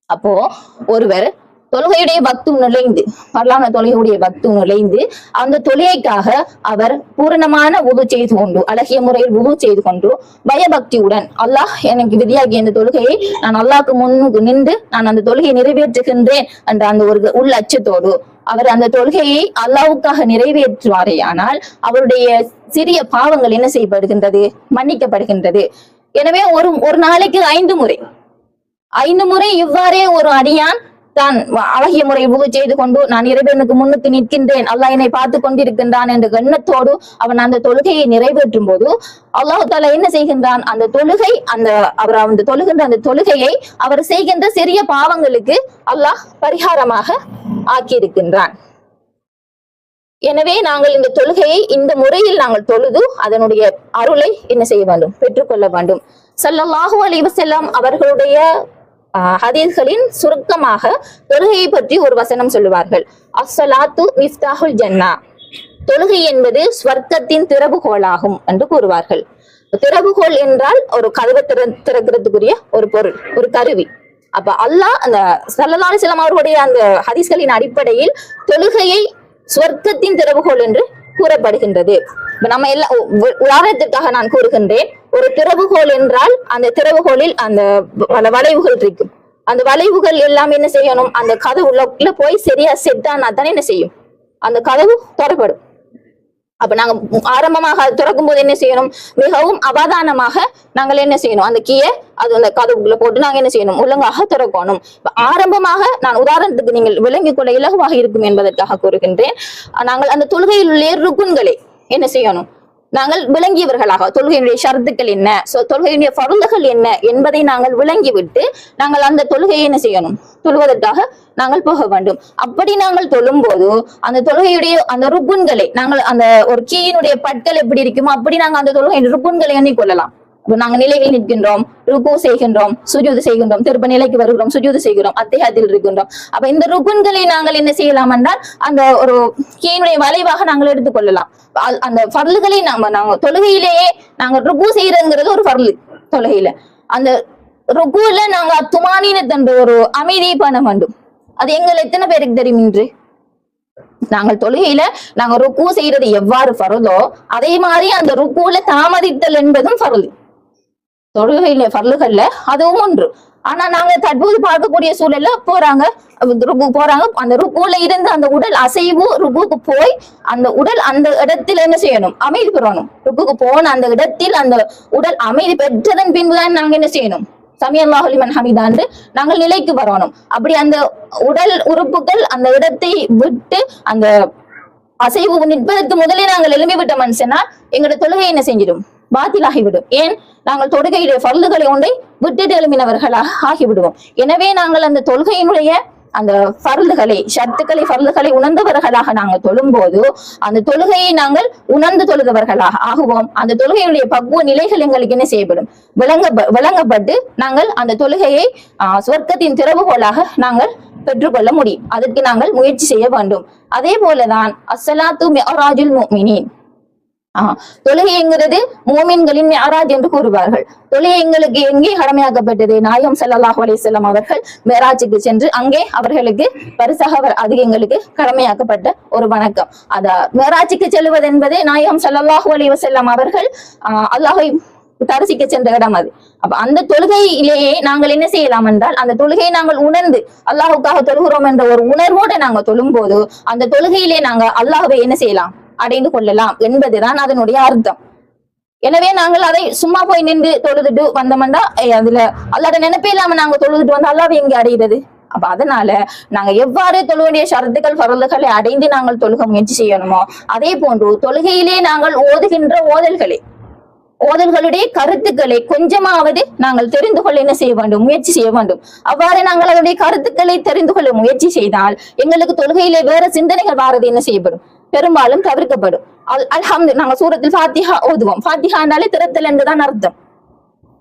அப்போ ஒருவர் தொழுகையுடைய பக்து நுழைந்து, வரலான தொழுகையுடைய பக்து நுழைந்து அந்த தொழுகைக்காக அவர் பூரணமான உது செய்து கொண்டு, அழகிய முறையில் உது செய்து கொண்டு பயபக்தியுடன், அல்லாஹ் எனக்கு விதியாகிய இந்த தொழுகையை நான் அல்லாஹ்க்கு முன்னுக்கு நின்று நான் அந்த தொழுகையை நிறைவேற்றுகின்றேன் என்ற அந்த ஒரு உள்ள அச்சத்தோடு அவர் அந்த தொழுகையை அல்லாஹ்வுக்காக நிறைவேற்றுவாரேயானால் அவருடைய சிறிய பாவங்கள் என்ன செய்யப்படுகின்றது, மன்னிக்கப்படுகின்றது. எனவே ஒரு நாளைக்கு 5 முறை இவ்வாறே ஒரு அடியான் தான் அழகிய முறை உது செய்து கொண்டு நான் இறைவனுக்கு முன்னுக்கு நிற்கின்றேன், அல்லாஹ் என்னை பார்த்து கொண்டிருக்கின்றான் என்ற எண்ணத்தோடு அவன் அந்த தொழுகையை நிறைவேற்றும் போது அல்லாஹ் தஆலா என்ன செய்கின்றான், அந்த தொழுகை அவர் தொழுகின்ற அந்த தொழுகையை அவர் செய்கின்ற சிறிய பாவங்களுக்கு அல்லாஹ் பரிகாரமாக ஆக்கியிருக்கின்றான். எனவே நாங்கள் இந்த தொழுகையை இந்த முறையில் நாங்கள் தொழுது அதனுடைய அருளை என்ன செய்ய வேண்டும், பெற்றுக்கொள்ள வேண்டும். ஸல்லல்லாஹு அலைஹி வஸல்லம் அவர்களுடைய ஹதீஸ்களின் சுருக்கமாக தொழுகையை பற்றி ஒரு வசனம் சொல்லுவார்கள். அஸ்ஸலாத்து மிஃப்தாஹுல் ஜன்னா, தொழுகை என்பது ஸ்வர்க்கத்தின் திறவுகோலாகும் என்று கூறுவார்கள். திறவுகோல் என்றால் ஒரு கதவை திறக்கிறதுக்குரிய ஒரு பொருள், ஒரு கருவி. அப்ப அல்லாஹ் அந்த ஸல்லல்லாஹு அலைஹி வஸல்லம் அவர்களுடைய அந்த ஹதீஸ்களின் அடிப்படையில் தொழுகையை ஸ்வர்க்கத்தின் திறவுகோல் என்று கூறப்படுகின்றது. நம்ம எல்லா உதாரணத்திற்காக நான் கூறுகின்றேன், ஒரு திறவுகோல் என்றால் அந்த திறவுகோலில் அந்த வளைவுகள் இருக்கும். அந்த வளைவுகள் எல்லாம் என்ன செய்யணும், அந்த கதவு உள்ள போய் சரியா செட்டானா தானே என்ன செய்யும், அந்த கதவு திறப்படும். அப்ப நாங்க ஆரம்பமாக திறக்கும் போது என்ன செய்யணும், மிகவும் அவதானமாக நாங்கள் என்ன செய்யணும், அந்த கீயை அது அந்த கதவுக்குள்ள போட்டு நாங்க என்ன செய்யணும், ஒழுங்காக திறக்கணும். ஆரம்பமாக நான் உதாரணத்துக்கு நீங்கள் விளங்கிக் கொள்ள இலகுவாக இருக்கும் என்பதற்காக கூறுகின்றேன். நாங்கள் அந்த தொழுகையில் உள்ள ருக்குன்களை என்ன செய்யணும், நாங்கள் விளங்கியவர்களாக தொழுகையினுடைய ஷரத்துக்கள் என்ன, தொழுகையினுடைய ஃபர்துகள் என்ன என்பதை நாங்கள் விளங்கிவிட்டு நாங்கள் அந்த தொழுகையை என்ன செய்யணும், தொழுவதற்காக நாங்கள் போக வேண்டும். அப்படி நாங்கள் தொழும் போது அந்த தொழுகையுடைய அந்த ருக்குன்களை நாங்கள் அந்த ஒரு கீயினுடைய பட்கள் எப்படி இருக்குமோ அப்படி நாங்கள் அந்த தொழுகையின் ருக்குன்களை எண்ணிக் கொள்ளலாம். நாங்கள் நிலையில் நிற்கின்றோம், ருக்கு செய்கின்றோம், சுஜூது செய்கின்றோம், திரும்ப நிலைக்கு வருகிறோம், சுஜூது செய்கிறோம், அத்தியாயத்தில் இருக்கின்றோம். அப்ப இந்த ருக்குன்களை நாங்கள் என்ன செய்யலாம் என்றால் அந்த ஒரு கீயினுடைய வளைவாக நாங்கள் எடுத்துக்கொள்ளலாம். அந்த ஃபர்லுகளை நாங்க தொழுகையிலேயே நாங்க ருக்கு செய்யறதுங்கிறது ஒரு ஃபர்லு. தொழுகையில அந்த ருக்குல நாங்க துமானினத் ஒரு அமைதியை பண்ண வேண்டும். அது எங்களை எத்தனை பேருக்கு தெரியும் இன்று? நாங்கள் தொழுகையில நாங்க ருக்கு செய்யறது எவ்வாறு ஃபர்லோ அதே மாதிரி அந்த ருக்குல தாமதித்தல் என்பதும் ஃபர்லு. தொழுகையில ஃபர்லுகள்ல அதுவும் ஒன்று. ஆனா நாங்க தற்போது பார்க்கக்கூடிய சூழல்ல போறாங்க அந்த ருக்குல இருந்து அந்த உடல் அசைவு ருக்குக்கு போய் அந்த உடல் அந்த இடத்துல என்ன செய்யணும், அமைதி பெறணும். ருக்குக்கு போன அந்த இடத்தில் அந்த உடல் அமைதி பெற்றதன் பின்புதான் நாங்க என்ன செய்யணும், சமி அல்லாஹு லிமன் ஹமீதா என்று நாங்கள் நிலைக்கு வரணும். அப்படி அந்த உடல் உறுப்புகள் அந்த இடத்தை விட்டு அந்த அசைவு நிற்பதற்கு முதலே நாங்கள் எழும்பி விட்ட மனுஷனா எங்களோட தொழுகை என்ன செஞ்சிடும், பாத்திலாகிவிடும். ஏன், நாங்கள் தொழுகையிலே ஃபர்லுகளை ஒன்றை விட்டுட்டு எழுப்பினவர்களாக ஆகிவிடுவோம். எனவே நாங்கள் அந்த தொழுகையினுடைய அந்த ஃபர்லுகளை ஷர்த்துக்களை ஃபர்லுகளை உணர்ந்தவர்களாக நாங்கள் தொழும்போது அந்த தொழுகையை நாங்கள் உணர்ந்து தொழுதவர்களாக ஆகுவோம். அந்த தொழுகையுடைய பக்குவ நிலைகள் எங்களுக்கு என்ன செய்யப்படும், விளங்கப்பட்டு நாங்கள் அந்த தொழுகையை சொர்க்கத்தின் திறவுகோலாக நாங்கள் பெற்றுக்கொள்ள முடியும். அதற்கு நாங்கள் முயற்சி செய்ய வேண்டும். அதே போலதான் அஸ்ஸலாத்து மிஅராஜுல் முஃமினீன், தொழுகைங்கிறது மூமின்களின் மிஅராஜ் என்று கூறுவார்கள். தொழுகை எங்களுக்கு எங்கே கடமையாக்கப்பட்டது, நாயகம் ஸல்லல்லாஹு அலைஹி வஸல்லம் அவர்கள் மிஅராஜுக்கு சென்று அங்கே அவர்களுக்கு பரிசாக அது எங்களுக்கு கடமையாக்கப்பட்ட ஒரு வணக்கம். அத மிஅராஜுக்கு செல்வது என்பது நாயகம் ஸல்லல்லாஹு அலைஹி வஸல்லம் அவர்கள் அல்லாஹ்வை தரிசிக்க சென்ற இடம் அது. அப்ப அந்த தொழுகையிலேயே நாங்கள் என்ன செய்யலாம் என்றால் அந்த தொழுகையை நாங்கள் உணர்ந்து அல்லாஹுக்காக தொழுகிறோம் என்ற ஒரு உணர்வோடு நாங்கள் தொழும் போது அந்த தொழுகையிலே நாங்கள் அல்லாஹ்வை என்ன செய்யலாம், அடைந்து கொள்ளலாம் என்பதுதான் அதனுடைய அர்த்தம். எனவே நாங்கள் அதை சும்மா போய் நின்று தொழுதுட்டு வந்தோம்னா அதுல அல்லாத நினைப்பே இல்லாம நாங்க தொழுதுட்டு வந்து அல்லாஹ்வை எங்க அடைகிறது? அப்ப அதனால நாங்க எவ்வாறு தொழுகையுடைய ஷரத்துக்கள் ஃபர்லுகளை அடைந்து நாங்கள் தொழுக முயற்சி செய்யணுமோ அதே போன்று தொழுகையிலே நாங்கள் ஓதுகின்ற ஓதல்களுடைய கருத்துக்களை கொஞ்சமாவது நாங்கள் தெரிந்து கொள்ள என்ன செய்ய வேண்டும், முயற்சி செய்ய வேண்டும். அவ்வாறு நாங்கள் அதனுடைய கருத்துக்களை தெரிந்து கொள்ள முயற்சி செய்தால் எங்களுக்கு தொழுகையிலே வேற சிந்தனைகள் வாரது என்ன செய்யப்படும், பெரும்பாலும் தவிர்க்கப்படும். அல்ஹம்து நாங்க சூரத்துல் ஃபாத்திஹா ஓதுவோம். ஃபாத்திஹானாலே திறத்தல் என்றுதான் அர்த்தம்.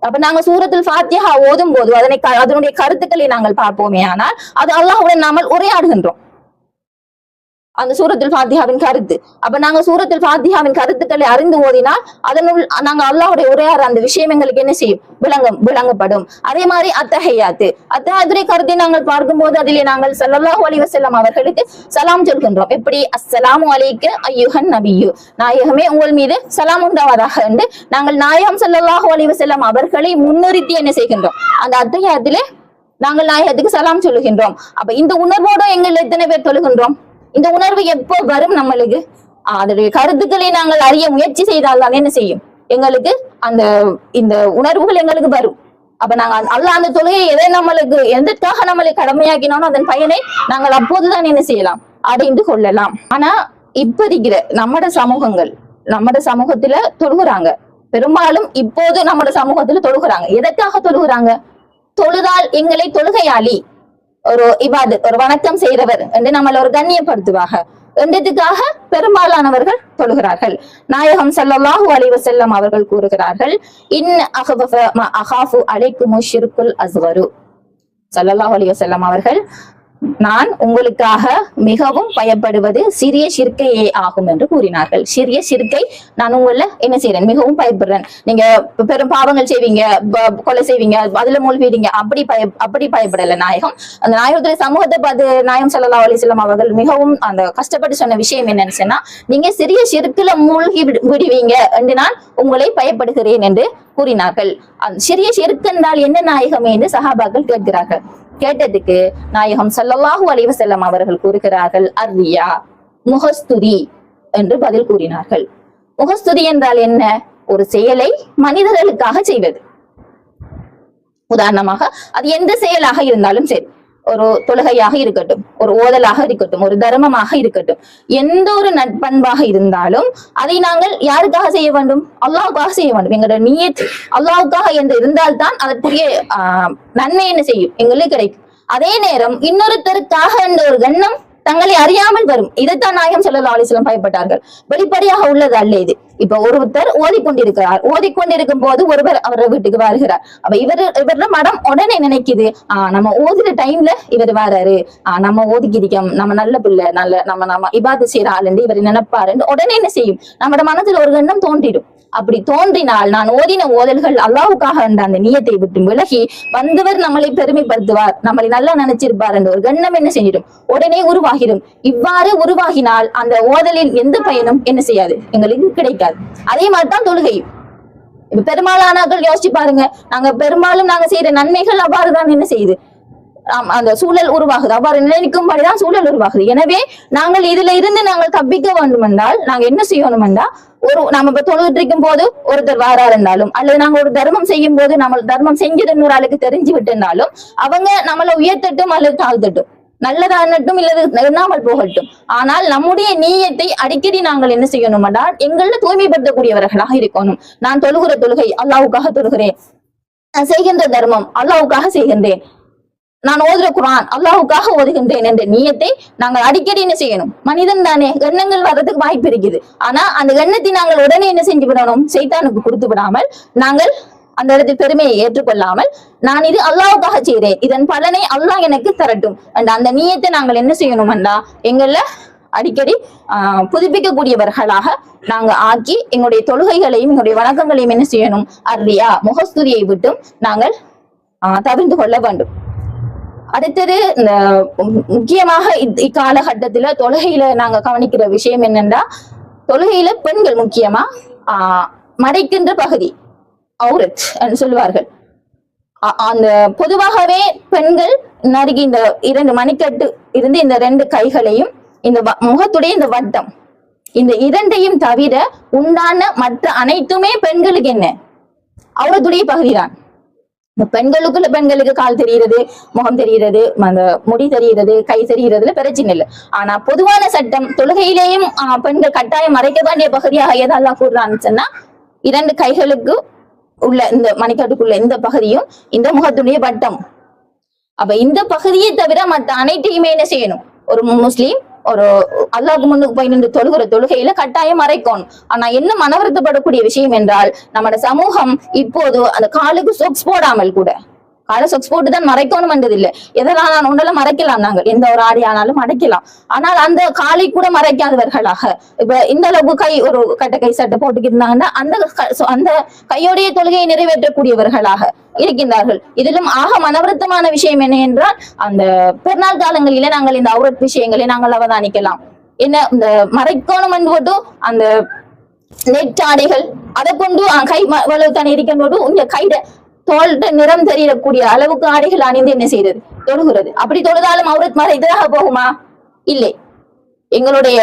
அப்ப நாங்க சூரத்துல் ஃபாத்திஹா ஓதும் போது அதனுடைய கருத்துக்களை நாங்கள் பார்ப்போமே, ஆனால் அது அல்லாஹ்வுடன் நாமல் உரையாடுகின்றோம். அந்த சூரத்துல் ஃபாத்திஹாவின் கருத்து. அப்ப நாங்க சூரத்துல் ஃபாத்திஹாவின் கருத்துக்களை அறிந்து ஓதினால் அதனுள் நாங்க அல்லாஹ்வுடைய உரையாடுற அந்த விஷயம் எங்களுக்கு என்ன செய்யும், விளங்கப்படும். அதே மாதிரி அத்தஹியாத்துடைய கருத்தை நாங்கள் பார்க்கும்போது அதிலே நாங்கள் ஸல்லல்லாஹு அலைஹி வஸல்லம் அவர்களுக்கு சலாம் சொல்கின்றோம். எப்படி, அஸ்ஸலாமு அலைக்க அய்யுஹன் நபியு, நாயகமே உங்கள் மீது சலாம் உண்டாவதாக என்று நாங்கள் நாயகம் ஸல்லல்லாஹு அலைஹி வஸல்லம் அவர்களை முன்னிறுத்தி என்ன செய்கின்றோம், அந்த அத்தஹியாத்திலே நாங்கள் நாயகத்துக்கு சலாம் சொல்லுகின்றோம். அப்ப இந்த உணர்வோடு எங்கள் எத்தனை பேர் தொழுகின்றோம்? இந்த உணர்வு எப்போ வரும் நம்மளுக்கு? அதனுடைய கருத்துக்களை நாங்கள் அறிய முயற்சி செய்தால் தான் என்ன செய்யும், எங்களுக்கு இந்த உணர்வுகள் எங்களுக்கு வரும். அப்ப நாங்க அல்லாஹ் அந்த தொழுகையை எதற்காக நம்மளுக்கு கடமையாக்கினோம் அதன் பயனை நாங்கள் அப்போதுதான் என்ன செய்யலாம், அடைந்து கொள்ளலாம். ஆனா இப்ப இருக்கிற நம்மட சமூகத்துல தொழுகிறாங்க, பெரும்பாலும் இப்போது நம்மட சமூகத்துல தொழுகிறாங்க. எதற்காக தொழுகிறாங்க? தொழுதால் எங்களை தொழுகையாளி, ஒரு இபாதத், ஒரு வணக்கம் செய்கிறவர் என்று நம்மள ஒரு கண்ணியப்படுத்துவாங்க என்றதுக்காக பெரும்பாலானவர்கள் தொழுகிறார்கள். நாயகம் ஸல்லல்லாஹு அலைஹி வஸல்லம் அவர்கள் கூறுகிறார்கள், அகாஃபு அலைக்கும் ஷிர்குல் அஸ்கரு. ஸல்லல்லாஹு அலைஹி வஸல்லம் அவர்கள் நான் உங்களுக்காக மிகவும் பயப்படுவது சிறிய ஷிர்கையே ஆகும் என்று கூறினார்கள். சிறிய ஷிர்கை நான் உங்கள என்ன செய்யறேன், மிகவும் பயப்படுறேன். நீங்க பெரும் பாவங்கள் செய்வீங்க, கொலை செய்வீங்க, அதுல மூழ்கிடுங்க, அப்படி பயப்படல நாயகம். அந்த நாயகத்துடைய சமூகத்தை பார்த்து நாயகம் ஸல்லல்லாஹு அலைஹி வஸல்லம் அவர்கள் மிகவும் அந்த கஷ்டப்பட்டு சொன்ன விஷயம் என்னன்னு சொன்னா, நீங்க சிறிய ஷிர்குல மூழ்கி விடுவீங்க என்று நான் உங்களை பயப்படுகிறேன் என்று கூறினார்கள். சிறிய ஷிர்க் என்றால் என்ன நாயகமே என்று சஹாபாக்கள் கேட்கிறார்கள். கேட்டதுக்கு நாயகம் ஸல்லல்லாஹு அலைஹி வஸல்லம் அவர்கள் கூறுகிறார்கள், அர்ரியா, முகஸ்துதி என்று பதில் கூறினார்கள். முகஸ்துதி என்றால் என்ன? ஒரு செயலை மனிதர்களுக்காக செய்வது. உதாரணமாக அது எந்த செயலாக இருந்தாலும் சரி, ஒரு தொழுகையாக இருக்கட்டும், ஒரு ஓதலாக இருக்கட்டும், ஒரு தர்மமாக இருக்கட்டும், எந்த ஒரு நட்பண்பாக இருந்தாலும் அதை நாங்கள் யாருக்காக செய்ய வேண்டும்? அல்லாஹ்வுக்காக செய்ய வேண்டும். எங்களோட நியத் அல்லாஹ்வுக்காக என்று இருந்தால்தான் அதற்குரிய நன்மை என்ன செய்யும், எங்களுக்கு கிடைக்கும். அதே நேரம் இன்னொருத்தருக்காக என்ற ஒரு எண்ணம் தங்களை அறியாமல் வரும். இதைத்தான் நாயகம் ஸல்லல்லாஹு அலைஹி வஸல்லம் பயப்பட்டார்கள். வெளிப்படையாக உள்ளது அல்ல இது. இப்ப ஒருத்தர் ஓதிக்கொண்டிருக்கும் போது ஒருவர் அவர வீட்டுக்கு வருகிறார். அப்ப இவர மனம் உடனே நினைக்குது, நம்ம ஓதுற டைம்ல இவர் வராரு, நம்ம ஓதிக்கிரிக்கம், நம்ம நல்ல பிள்ளை, நம்ம இபாதத் செய்யற ஆளுண்டு இவர் நினைப்பாருன்னு உடனே என்ன செய்யும், நம்மட மனத்துல ஒரு எண்ணம் தோன்றிடும். அப்படி தோன்றினால் நான் ஓதின ஓதல்கள் அல்லாஹ்வுக்காக என்ற அந்த நியத்தை விட்டு விலகி வந்தவர் நம்மளை பெருமைப்படுத்துவார், நம்மளை நல்லா நினைச்சிருப்பார் என்ற ஒரு எண்ணம் என்ன செஞ்சிடும், உடனே உருவாகிடும். இவ்வாறு உருவாகினால் அந்த ஓதலில் எந்த பயனும் என்ன செய்யாது, எங்களுக்கு கிடைக்காது. அதே மாதிரிதான் தொழுகையும். இப்ப பெரும்பாலானவர்கள் யோசிச்சு பாருங்க, நாங்க செய்யற நன்மைகள் அவ்வாறுதான் என்ன செய்யுது, அந்த சூழல் உருவாகுது. அவ்வாறு நினைக்கும்படிதான் சூழல் உருவாகுது. எனவே நாங்கள் இதுல இருந்து நாங்கள் தப்பிக்க வேண்டும் என்றால் நாங்க என்ன செய்யணும் என்றால், நம்ம இப்ப தொழுது இருக்கும் போது ஒருத்தர் வாரா இருந்தாலும், அல்லது நாங்க ஒரு தர்மம் செய்யும் போது நம்ம தர்மம் செஞ்சது இன்னொரு ஆளுக்கு தெரிஞ்சு விட்டுனாலும் அவங்க நம்மளை உயர்த்தட்டும் அல்லது தாழ்த்தட்டும், நல்லதானட்டும் இல்லது எண்ணாமல் போகட்டும், ஆனால் நம்முடைய நீயத்தை அடிக்கடி நாங்கள் என்ன செய்யணும் என்றால் எங்கள தூய்மைப்படுத்தக்கூடியவர்களாக இருக்கணும். நான் தொழுகிற தொழுகை அல்லாஹ்வுக்காக தொழுகிறேன், நான் செய்கின்ற தர்மம் அல்லாஹ்வுக்காக செய்கின்றேன், நான் ஓதுற குர்ஆன் அல்லாஹ்வுக்காக ஓதுகின்றேன் என்ற நியத்தை நாங்கள் அடிக்கடி என்ன செய்யணும். மனிதன் தானே, எண்ணங்கள் வர்றதுக்கு வாய்ப்பு இருக்குது. ஆனா அந்த எண்ணத்தை நாங்கள் உடனே என்ன செஞ்சு விடணும், சைத்தானுக்கு கொடுத்து விடாமல் நாங்கள் அந்த இடத்தில் பெருமையை ஏற்றுக்கொள்ளாமல், நான் இது அல்லாஹ்வுக்காக செய்கிறேன், இதன் பலனை அல்லாஹ் எனக்கு தரட்டும் என்ற அந்த நியத்தை நாங்கள் என்ன செய்யணும்னா எங்கள அடிக்கடி புதுப்பிக்கக்கூடியவர்களாக நாங்க ஆக்கி எங்களுடைய தொழுகைகளையும் எங்களுடைய வணக்கங்களையும் என்ன செய்யணும், அர்ரியா, முகஸ்துதியை விட்டும் நாங்கள் தவிர்த்து கொள்ள வேண்டும். அடுத்தது இந்த முக்கியமாக இக்காலகட்டத்துல தொழுகையில நாங்க கவனிக்கிற விஷயம் என்னன்னா, தொழுகையில பெண்கள் முக்கியமா மறைக்கின்ற பகுதி அவுரத் என்று சொல்லுவார்கள். அந்த பொதுவாகவே பெண்கள் நறுக்கி இந்த 2 மணிக்கட்டு இருந்து இந்த 2 கைகளையும் இந்த முகத்துடைய இந்த வட்டம் இந்த 2ஐயும் தவிர உண்டான மற்ற அனைத்துமே பெண்களுக்கு என்ன, அவுரத்துடைய பகுதிதான். பெண்களுக்கு கால் தெரிகிறது, முகம் தெரிகிறது, அந்த முடி தெரிகிறது, கை தெரிகிறதுல பிரச்சனை இல்லை. ஆனா பொதுவான சட்டம் தொழுகையிலேயும் பெண்கள் கட்டாயம் மறைக்க வேண்டிய பகுதியாக எதெல்லாம் கூடுறான்னு சொன்னா, 2 கைகளுக்கு உள்ள இந்த மணிக்கட்டுக்குள்ள இந்த பகுதியும் இந்த முகத்துடைய வட்டம். அப்ப இந்த பகுதியை தவிர மற்ற அனைத்தையுமே என்ன செய்யணும், ஒரு முஸ்லீம் ஒரு அல்லாஹ்வுக்கு முன்னுக்கு போய் நின்று தொழுகிற தொழுகையில கட்டாயம் மறைக்கணும். ஆனா என்ன மனவருத்தப்படக்கூடிய விஷயம் என்றால், நம்மட சமூகம் இப்போது அந்த காலுக்கு சொக்ஸ் போடாமல் கூட, காலை சொக்ஸ் போட்டு தான் மறைக்கணும் என்றது இல்லை, எதெல்லாம் ஒன்றெல்லாம் மறைக்கலாம், நாங்கள் எந்த ஒரு ஆடி ஆனாலும் மறைக்கலாம். ஆனால் அந்த காலை கூட மறைக்காதவர்களாக, இப்ப இந்த அளவுக்கு கை ஒரு கட்ட கை சட்டை போட்டுக்கிட்டாங்கன்னா அந்த கையோடைய தொழுகையை நிறைவேற்றக்கூடியவர்களாக இருக்கின்றார்கள். இதிலும் ஆக மனவருத்தமான விஷயம் என்ன என்றால், அந்த பெருநாள் காலங்களில நாங்கள் இந்த அவுரத் விஷயங்களை நாங்கள் அவதானிக்கலாம். என்ன இந்த மறைக்கணும் என்று போட்டு அந்த நெட் ஆடைகள் அதை கொண்டு கை வலவு தானே இருக்கின்றது, இந்த கைட தோல் நிறம் தெரியக்கூடிய அளவுக்கு ஆடைகள் அணிந்து என்ன செய்யறது, தொழுகிறது. அப்படி தொழுதாலும் அவுரத் மறைத்ததாக போகுமா? இல்லை. எங்களுடைய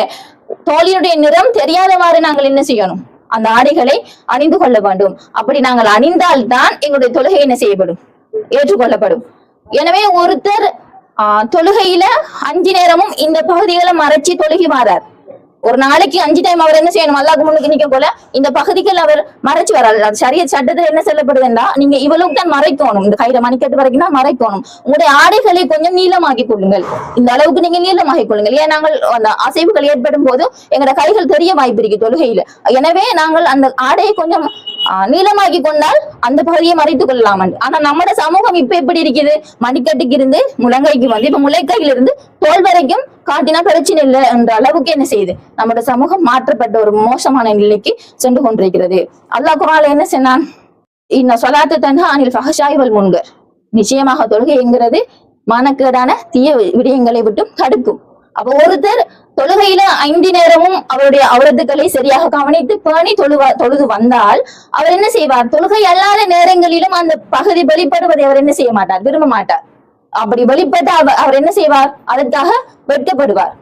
தோலினுடைய நிறம் தெரியாதவாறு நாங்கள் என்ன செய்யணும், அந்த ஆடைகளை அணிந்து கொள்ள வேண்டும். அப்படி நாங்கள் அணிந்தால்தான் எங்களுடைய தொழுகை என்ன செய்யப்படும், ஏற்றுக்கொள்ளப்படும். எனவே ஒருத்தர் தொழுகையில 5 நேரமும் இந்த பகுதிகளை மறைச்சு தொழுகி வாரார். ஒரு நாளைக்கு 5 டைம் அவர் என்ன செய்யணும், அல்லாஹ்வுக்கு முன்னுக்கு நிக்க போல இந்த பகுதிகள் அவர் மறைச்சு வராரு. அது ஷரியத் சட்டத்துல என்ன சொல்லப்படுதுன்னா, நீங்க இவ்வளவு தான் மறைக்கணும், இந்த கையில மணிக்கட்டு வரைக்கும் தான் மறைக்கணும். உங்களுடைய ஆடைகளை கொஞ்சம் நீளமாக்கி கொள்ளுங்கள், இந்த அளவுக்கு நீங்க நீளமாக்கி கொள்ளுங்கள். ஏன் நாங்கள் அந்த அசைவுகள் ஏற்படும் போது எங்களோட கைகள் தெரிய வாய்ப்பு இருக்கு தொழுகையில. எனவே நாங்கள் அந்த ஆடையை கொஞ்சம் நீளமாக்கி கொண்டால் அந்த பகுதியை மறைத்துக் கொள்ளலாம். ஆனா நம்மட சமூகம் இப்ப எப்படி இருக்குது, மணிக்கட்டுக்கு இருந்து முழங்கைக்கு வந்து இப்ப முளைக்கையில இருந்து தோல் வரைக்கும் காட்டினா பிரச்சனை இல்லை என்ற அளவுக்கு என்ன செய்யுது, நம்மட சமூகம் மாற்றப்பட்ட ஒரு மோசமான நிலைக்கு சென்று கொண்டிருக்கிறது. அல்லாஹ் குர்ஆன்ல என்ன சொன்னான், இன்ன ஸலாத்த தன்ஹா அனில் ஃபஹ்ஷாஇ வல் முன்கர், நிச்சயமாக தொழுகைங்கிறது மானக்கேடான தீய விடயங்களை விட்டு தடுக்கும். அப்ப ஒருத்தர் தொழுகையில 5 நேரமும் அவருடைய அவுரத்துக்களை சரியாக கவனித்து பேணி தொழுது வந்தால் அவர் என்ன செய்வார், தொழுகை அல்லாத நேரங்களிலும் அந்த பகுதி வெளிப்படுவதை அவர் என்ன செய்ய மாட்டார், விரும்ப மாட்டார். அப்படி வெளிப்பட்டு அவர் என்ன செய்வார், அதற்காக வெட்கப்படுவார்.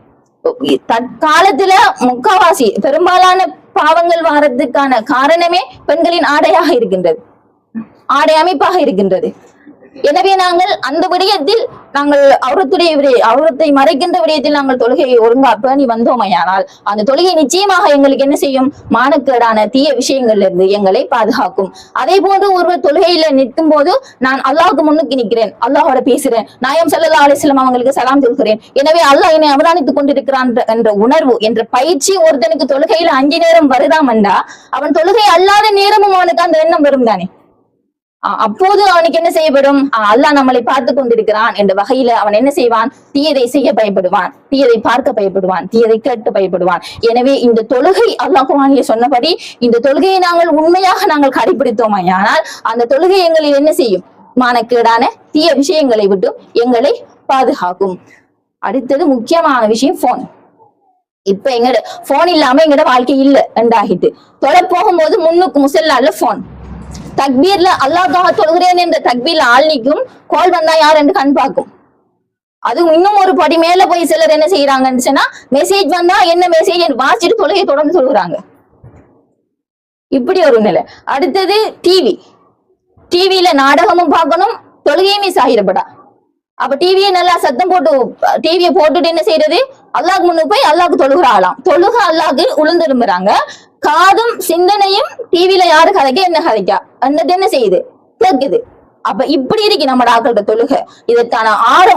தற்காலத்துல முக்காவாசி பெரும்பாலான பாவங்கள் வாரத்துக்கான காரணமே பெண்களின் ஆடையாக இருக்கின்றது, ஆடை அமைப்பாக இருக்கின்றது. எனவே நாங்கள் அந்த விடயத்தில் நாங்கள் அவுரத்தை மறைக்கின்ற விடயத்தில் நாங்கள் தொழுகையை ஒழுங்கா பேணி வந்தோமையானால் அந்த தொழுகை நிச்சயமாக எங்களுக்கு என்ன செய்யும், மானக்கேடான தீய விஷயங்கள்ல இருந்து எங்களை பாதுகாக்கும். அதே போன்று ஒருவர் தொழுகையில நிற்கும் போது நான் அல்லாஹ்வுக்கு முன்னுக்கு நிற்கிறேன், அல்லாஹோட பேசுறேன், நாயம் ஸல்லல்லாஹு அலைஹி வஸல்லம் அவங்களுக்கு சலாம் சொல்கிறேன், எனவே அல்லாஹ் என்னை அவதானித்துக் கொண்டிருக்கிறான் என்ற உணர்வு என்ற பயிற்சி ஒருத்தனுக்கு தொழுகையில 5 நேரம் வருதாமண்டா அவன் தொழுகை அல்லாத நேரமும் அவனுக்கு அந்த எண்ணம் வரும் தானே. அப்போது அவனுக்கு என்ன செய்யப்படும், அல்லாஹ் நம்மளை பார்த்து கொண்டிருக்கிறான் என்ற வகையில அவன் என்ன செய்வான், தீயதை செய்ய பயப்படுவான், தீயதை பார்க்க பயப்படுவான், தீயதை கேட்டு பயப்படுவான். எனவே இந்த தொழுகை அல்லாஹ் குர்ஆனிலே சொன்னபடி இந்த தொழுகையை நாங்கள் உண்மையாக கடைபிடித்தோமானால் அந்த தொழுகை எங்களில் என்ன செய்யும், மானக்கேடான தீய விஷயங்களை விட்டு எங்களை பாதுகாக்கும். அடுத்தது முக்கியமான விஷயம் போன். இப்ப எங்கட போன் இல்லாம எங்கட வாழ்க்கை இல்ல என்றாகிட்டு. தொலை போகும்போது முன்னுக்கு முசல்லால போன், தக்பீர்ல அல்லாஹ்காக தொழுகிறேன் என்ற தக்பீர்ல ஆள் நிக்கும், கால் வந்தா யார் என்று கண் பார்க்கும். அது இன்னும் ஒரு படி மேல போய் சிலர் என்ன செய்யறாங்கன்னு சொன்னா, மெசேஜ் வந்தா என்ன மெசேஜ் வாசிட்டு தொழுகையை தொடர்ந்து சொல்லுறாங்க. இப்படி ஒரு நிலை. அடுத்தது டிவில நாடகமும் பார்க்கணும், தொழுகையும் மிஸ் ஆகிடப்படா. அப்ப டிவியை நல்லா சத்தம் போட்டு டிவியை போட்டுட்டு என்ன செய்யறது, அல்லாஹ்க்கு முன்னு போய் அல்லாஹ்க்கு தொழுகிற ஆளாம். தொழுக அல்லாஹ்க்கு உளுந்துரும்புறாங்க, காதும் சிந்தனையும் டிவில யாரு கதைக்க என்ன கதைக்கா அந்த என்ன செய்யுது, கேக்குது. அப்ப இப்படி இருக்கு நம்ம ஆக்களோட தொழுகை. இதற்கான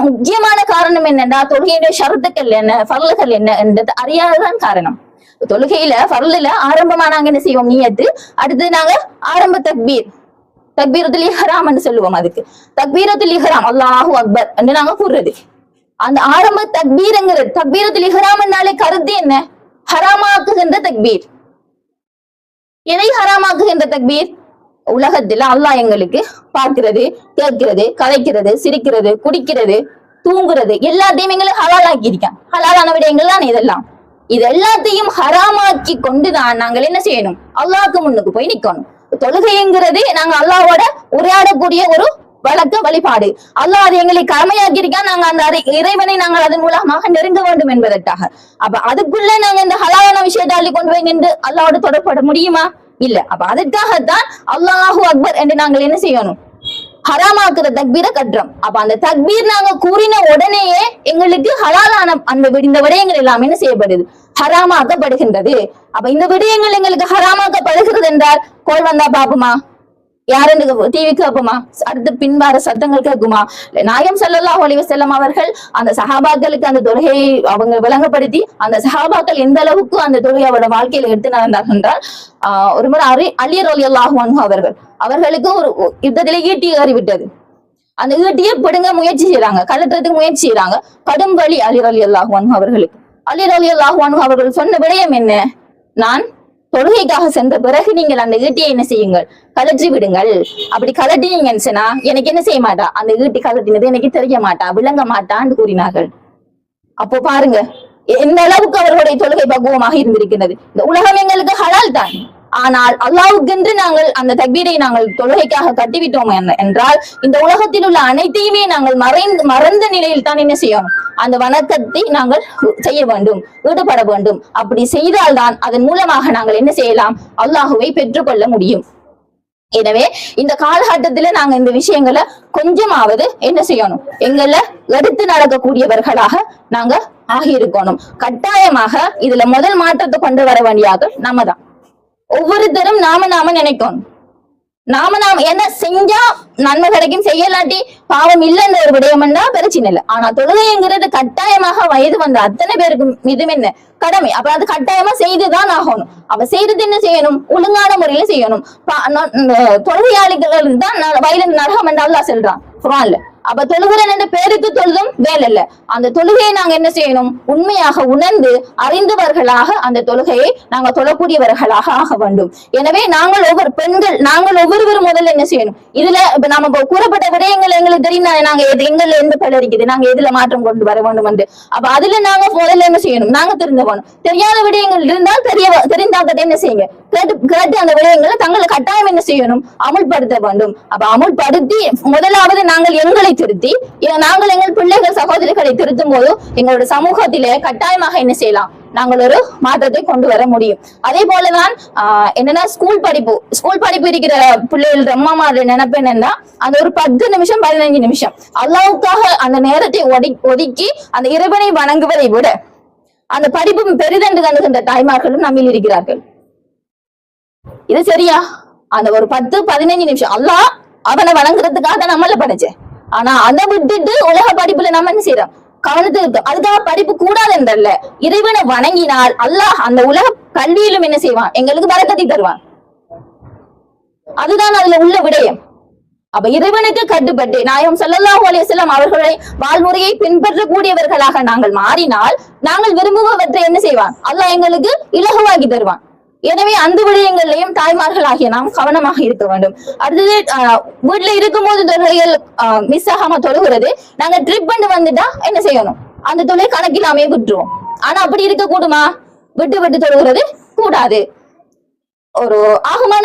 முக்கியமான காரணம் என்னன்னா, தொழுகையுடைய ஷரத்துக்கள் என்ன, ஃபர்லுகள் என்ன என்றது அறியாததான் காரணம். தொழுகையில ஃபர்லுல ஆரம்பமா நாங்க என்ன செய்வோம், நியத்து. அடுத்து நாங்க ஆரம்ப தக்பீரத்துல் இஹ்ராம் என்று சொல்லுவோம். அதுக்கு தக்பீரத்துல் இஹ்ராம் அல்லாஹு அக்பர் என்று நாங்க கூறுறது. அந்த ஆரம்ப தக்பீர்ங்கிறது தக்பீரத்துல் இஹ்ராம் என்றாலே கருத்து என்ன, ஹராமாக்குகின்ற தக்பீர். எதை ஹராமாக்குகின்ற தக்பீர், உலகத்துல அல்லாஹ் எங்களுக்கு பார்க்கிறது, கேட்கிறது, கதைக்கிறது, சிரிக்கிறது, குடிக்கிறது, தூங்குறது எல்லாத்தையும் எங்களுக்கு ஹலாலாக்கி இருக்கான். ஹலாலான விடயங்கள் தான் இதெல்லாம். இது எல்லாத்தையும் ஹராமாக்கி கொண்டுதான் நாங்கள் என்ன செய்யணும், அல்லாஹ்க்கு முன்னுக்கு போய் நிக்கணும். தொழுகைங்கிறது நாங்க அல்லாஹ்வோட உரையாடக்கூடிய ஒரு வழிபாடு. அல்லாஹ் அது எங்களை கடமையாக்கி இருக்கா, நாங்க அந்த இறைவனை நாங்கள் அதன் மூலமாக நெருங்க வேண்டும் என்பதற்காக. அப்ப அதுக்குள்ள நாங்க இந்த ஹலாலான விஷயத்தை அள்ளி கொண்டு போய் நின்று அல்லாஹ்வோட தொடர்பட முடியுமா, இல்ல. அப்ப அதற்காகத்தான் அல்லாஹு அக்பர் என்று நாங்கள் என்ன செய்யணும், ஹராமாக்குற தக்பீரை கட்டுறோம். அப்ப அந்த தக்பீர் நாங்க கூறின உடனேயே எங்களுக்கு ஹலாலான இந்த விடயங்கள் எல்லாம் என்ன செய்யப்படுது, ஹராமாக்கப்படுகின்றது. அப்ப இந்த விடயங்கள் எங்களுக்கு ஹராமாக்கப்படுகிறது என்றால் கோல் வந்தா பாப்போமா, யாரு டிவி கேட்போமா, அடுத்து பின்வார சத்தங்கள் கேட்குமா? நாயம் ஸல்லல்லாஹு அலைஹி வஸல்லம் அவர்கள் அந்த சஹாபாக்களுக்கு அந்த தொழுகையை அவங்க விளங்கப்படுத்தி அந்த சஹாபாக்கள் எந்த அளவுக்கு அந்த தொழுகை அவரோட வாழ்க்கையில எடுத்து நடந்தார்கள் என்றால், ஒரு முறை அலி ரலியல்லாஹு அன்ஹு அவர்களுக்கு ஒரு யுத்தத்திலே ஈட்டி ஏறிவிட்டது. அந்த ஈட்டியை பிடுங்க முயற்சி செய்யறாங்க, கலட்டுறதுக்கு முயற்சி செய்யறாங்க. கடும் வலி அலி ரலியல்லாஹு அன்ஹு அவர்களுக்கு. அலி ரலியல்லாஹு அன்ஹு அவர்கள் சொன்ன விடயம் என்ன, நான் தொழுகைக்காக சென்ற பிறகு நீங்கள் அந்த ஈட்டியை என்ன செய்யுங்கள், கலற்றி விடுங்கள். அப்படி கலட்டினீங்கன்னு சொன்னா எனக்கு என்ன செய்ய மாட்டா, அந்த ஈட்டி கலட்டினது எனக்கு தெரிய மாட்டா, விளங்க மாட்டான்னு கூறினார்கள். அப்போ பாருங்க எந்த அளவுக்கு அவர்களுடைய தொழுகை பக்குவமாக இருந்திருக்கிறது. இந்த உலகம் எங்களுக்கு ஹலால் தான், ஆனால் அல்லாஹ்வுக்கென்று நாங்கள் அந்த தக்பீரை நாங்கள் தொழுகைக்காக கட்டிவிட்டோம் என்றால் இந்த உலகத்தில் உள்ள அனைத்தையுமே நாங்கள் மறந்த நிலையில் தான் என்ன செய்யணும், அந்த வணக்கத்தை நாங்கள் செய்ய வேண்டும், ஈடுபட வேண்டும். அப்படி செய்தால்தான் அதன் மூலமாக நாங்கள் என்ன செய்யலாம், அல்லாஹுவை பெற்றுக்கொள்ள முடியும். எனவே இந்த காலகட்டத்துல நாங்க இந்த விஷயங்களை கொஞ்சமாவது என்ன செய்யணும், எங்களை எடுத்து நடக்கக்கூடியவர்களாக நாங்க ஆகியிருக்கணும். கட்டாயமாக இதுல முதல் மாற்றத்தை கொண்டு வர வேண்டியது நம்ம தான். ஒவ்வொருத்தரும் நாம நினைக்கணும், நாம என்ன செஞ்சா நன்மை கிடைக்கும், செய்யலாட்டி பாவம் இல்லைன்ற ஒரு விடயம் தான் பிரச்சனை இல்லை. ஆனா தொழுகைங்கிறது கட்டாயமாக வயது வந்த அத்தனை பேருக்கும் இதுவும் என்ன கடமை. அப்ப அது கட்டாயமா செய்துதான் ஆகணும். அப்ப செய்தது என்ன செய்யணும், ஒழுங்கான முறையில செய்யணும். தொழுகையாளிகள் தான் வயது நரகம் என்று அல்லாஹ் சொல்றான் குர்ஆன்ல. அப்ப தொழுகிறன் என்ற பேருக்கு தொழுதும் வேலை இல்ல. அந்த தொழுகையை நாங்க என்ன செய்யணும், உண்மையாக உணர்ந்து அறிந்தவர்களாக அந்த தொழுகையை நாங்க தொழக்கூடியவர்களாக ஆக வேண்டும். எனவே நாங்கள் ஒவ்வொருவரும் முதல்ல என்ன செய்யணும், இதுல இப்ப நம்ம கூறப்பட்ட விடயங்கள் எங்களுக்கு தெரியும், நாங்க எங்கள்ல எந்த பல இருக்குது, நாங்க எதுல மாற்றம் கொண்டு வர வேண்டும் என்று. அப்ப அதுல நாங்க முதல்ல என்ன செய்யணும், நாங்க தெரிந்து போகணும். தெரியாத விடயங்கள் இருந்தால் தெரிந்தாக்கத்தை என்ன செய்யுங்க, கேட்டு அந்த விடயங்களை தங்களை கட்டாயம் என்ன செய்யணும், அமுல்படுத்த வேண்டும். அப்ப அமுல்படுத்தி முதலாவது நாங்கள் எங்களை திருத்தி நாங்கள் எங்கள் பிள்ளைகள் சகோதரிகளை திருத்தும் போது எங்களோட சமூகத்திலே கட்டாயமாக என்ன செய்யலாம், நாங்கள் ஒரு மாற்றத்தை கொண்டு வர முடியும். அதே போலதான் என்னன்னா ஸ்கூல் படிப்பு இருக்கிற பிள்ளைகள் அம்மாமாரோட நினைப்பு என்னன்னா, அந்த ஒரு 10 நிமிஷம் 15 நிமிஷம் அல்லாஹ்வுக்காக அந்த நேரத்தை ஒதுக்கி அந்த இறைவனை வணங்குவதை விட அந்த படிப்பு பெரிதென்று கண்டுகின்ற தாய்மார்களும் நம்மில் இருக்கிறார்கள். இது சரியா? அந்த ஒரு 10-15 நிமிஷம் அல்லாஹ் அவனை வணங்குறதுக்காக தான் நம்மள படைச்சேன். ஆனா அதை விட்டுட்டு உலக படிப்புல நம்ம என்ன செய்யறோம், கவனத்தை இருக்கும். அதுக்காக படிப்பு கூடாது என்றல்ல, இறைவனை வணங்கினால் அல்லாஹ் அந்த உலக கல்வியிலும் என்ன செய்வான், எங்களுக்கு பரக்கத்தை தருவான். அதுதான் அதுல உள்ள விடயம். அப்ப இறைவனுக்கு கட்டுப்பட்டு நாயகம் ஸல்லல்லாஹு அலைஹி வஸல்லம் அவர்களை வாழ்முறையை பின்பற்றக்கூடியவர்களாக நாங்கள் மாறினால் நாங்கள் விரும்புவவற்றை என்ன செய்வான், அல்லாஹ் எங்களுக்கு இலகுவாக்கி தருவான். எனவே அந்த விடயங்களையும் தாய்மார்கள் ஆகிய நாம் கவனமாக இருக்க வேண்டும். அடுத்தது வீட்டுல இருக்கும்போது தொழுகைகள் மிஸ் ஆகாம தொழுகிறது. நாங்க ட்ரிப் பண்ணி வந்துட்டா என்ன செய்யணும், அந்த தொழுகை கணக்கில்லாமே விட்டுருவோம். ஆனா அப்படி இருக்க கூடுமா, விட்டு தொழுகிறது கூடாது. ஒரு ஆகமான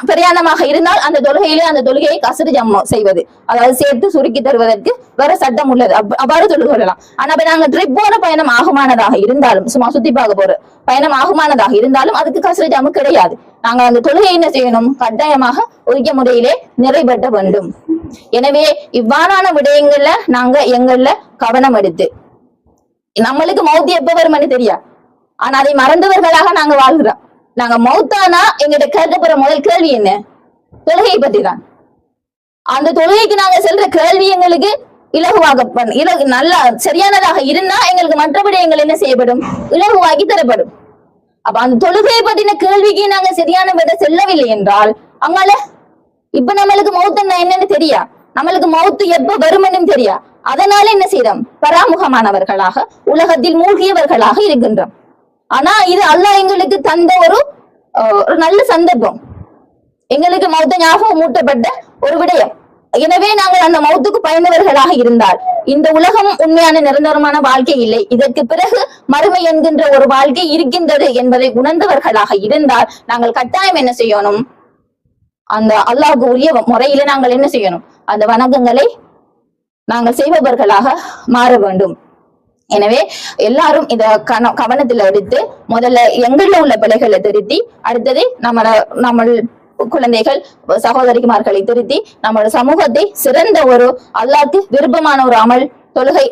பிரயாணமாக இருந்தால் அந்த தொழுகையிலே அந்த தொழுகையை கசரு ஜம்மு செய்வது, அதாவது சேர்த்து சுருக்கி தருவதற்கு வேற சட்டம் உள்ளது, அவ்வாறு தொழுகலாம். ஆனா நாங்க ட்ரிப் போற பயணம் ஆகுமானதாக இருந்தாலும், சும்மா சுத்தி பார்க்க போற பயணம் ஆகுமானதாக இருந்தாலும் அதுக்கு கசரு ஜம்மு கிடையாது. நாங்க அந்த தொழுகை என்ன செய்யணும், கட்டாயமாக உரிய முறையிலே நிறைவேற்ற வேண்டும். எனவே இவ்வாறான விடயங்கள்ல நாங்க எங்கள்ல கவனம் எடுத்து, நம்மளுக்கு மௌத்தி எப்ப வரும்னு தெரியா, ஆனா அதை மறந்தவர்களாக நாங்க வாழ்கிறோம். நாங்க மௌத்தானா எங்கிட்ட கேட்கப்படுற முதல் கேள்வி என்ன, தொழுகை பத்தி தான். அந்த தொழுகைக்கு நாங்க செல்ற கேள்வி எங்களுக்கு இலகுவாக நல்ல சரியானதாக இருந்தா எங்களுக்கு மற்றபடி எங்கள் என்ன செய்யப்படும், இலகுவாக்கி தரப்படும். அப்ப அந்த தொழுகையை பத்தின கேள்விக்கு நாங்க சரியான விட செல்லவில்லை என்றால் அங்கால இப்ப நம்மளுக்கு மௌத்தன்னா என்னன்னு தெரியா, நம்மளுக்கு மௌத்து எப்ப வருமென்னு தெரியா. அதனால என்ன செய்யறோம், பராமுகமானவர்களாக உலகத்தில் மூழ்கியவர்களாக இருக்கின்றோம். ஆனா இது அல்லாஹ் எங்களுக்கு தந்த ஒரு நல்ல சந்தர்ப்பம், எங்களுக்கு மௌத்த ஞாபகம் மூட்டப்பட்ட ஒரு விடயம். எனவே நாங்கள் அந்த மௌத்துக்கு பயந்தவர்களாக இருந்தால் இந்த உலகம் உண்மையான நிரந்தரமான வாழ்க்கை இல்லை, இதற்கு பிறகு மறுமை என்கின்ற ஒரு வாழ்க்கை இருக்கின்றது என்பதை உணர்ந்தவர்களாக இருந்தால் நாங்கள் கட்டாயம் என்ன செய்யணும், அந்த அல்லாஹ்வுக்கு உரிய முறையில நாங்கள் என்ன செய்யணும், அந்த வணக்கங்களை நாங்கள் செய்பவர்களாக மாற வேண்டும். எனவே எல்லாரும் இத கவனத்துல எடுத்து முதல்ல எங்கள்ல உள்ள பிள்ளைகளை திருத்தி, அடுத்தது நம்ம குழந்தைகள் சகோதரிமார்களை திருத்தி நம்மளோட சமூகத்தை சிறந்த ஒரு அல்லாஹ்க்கு விருப்பமான ஒரு அமல் தொழுகை,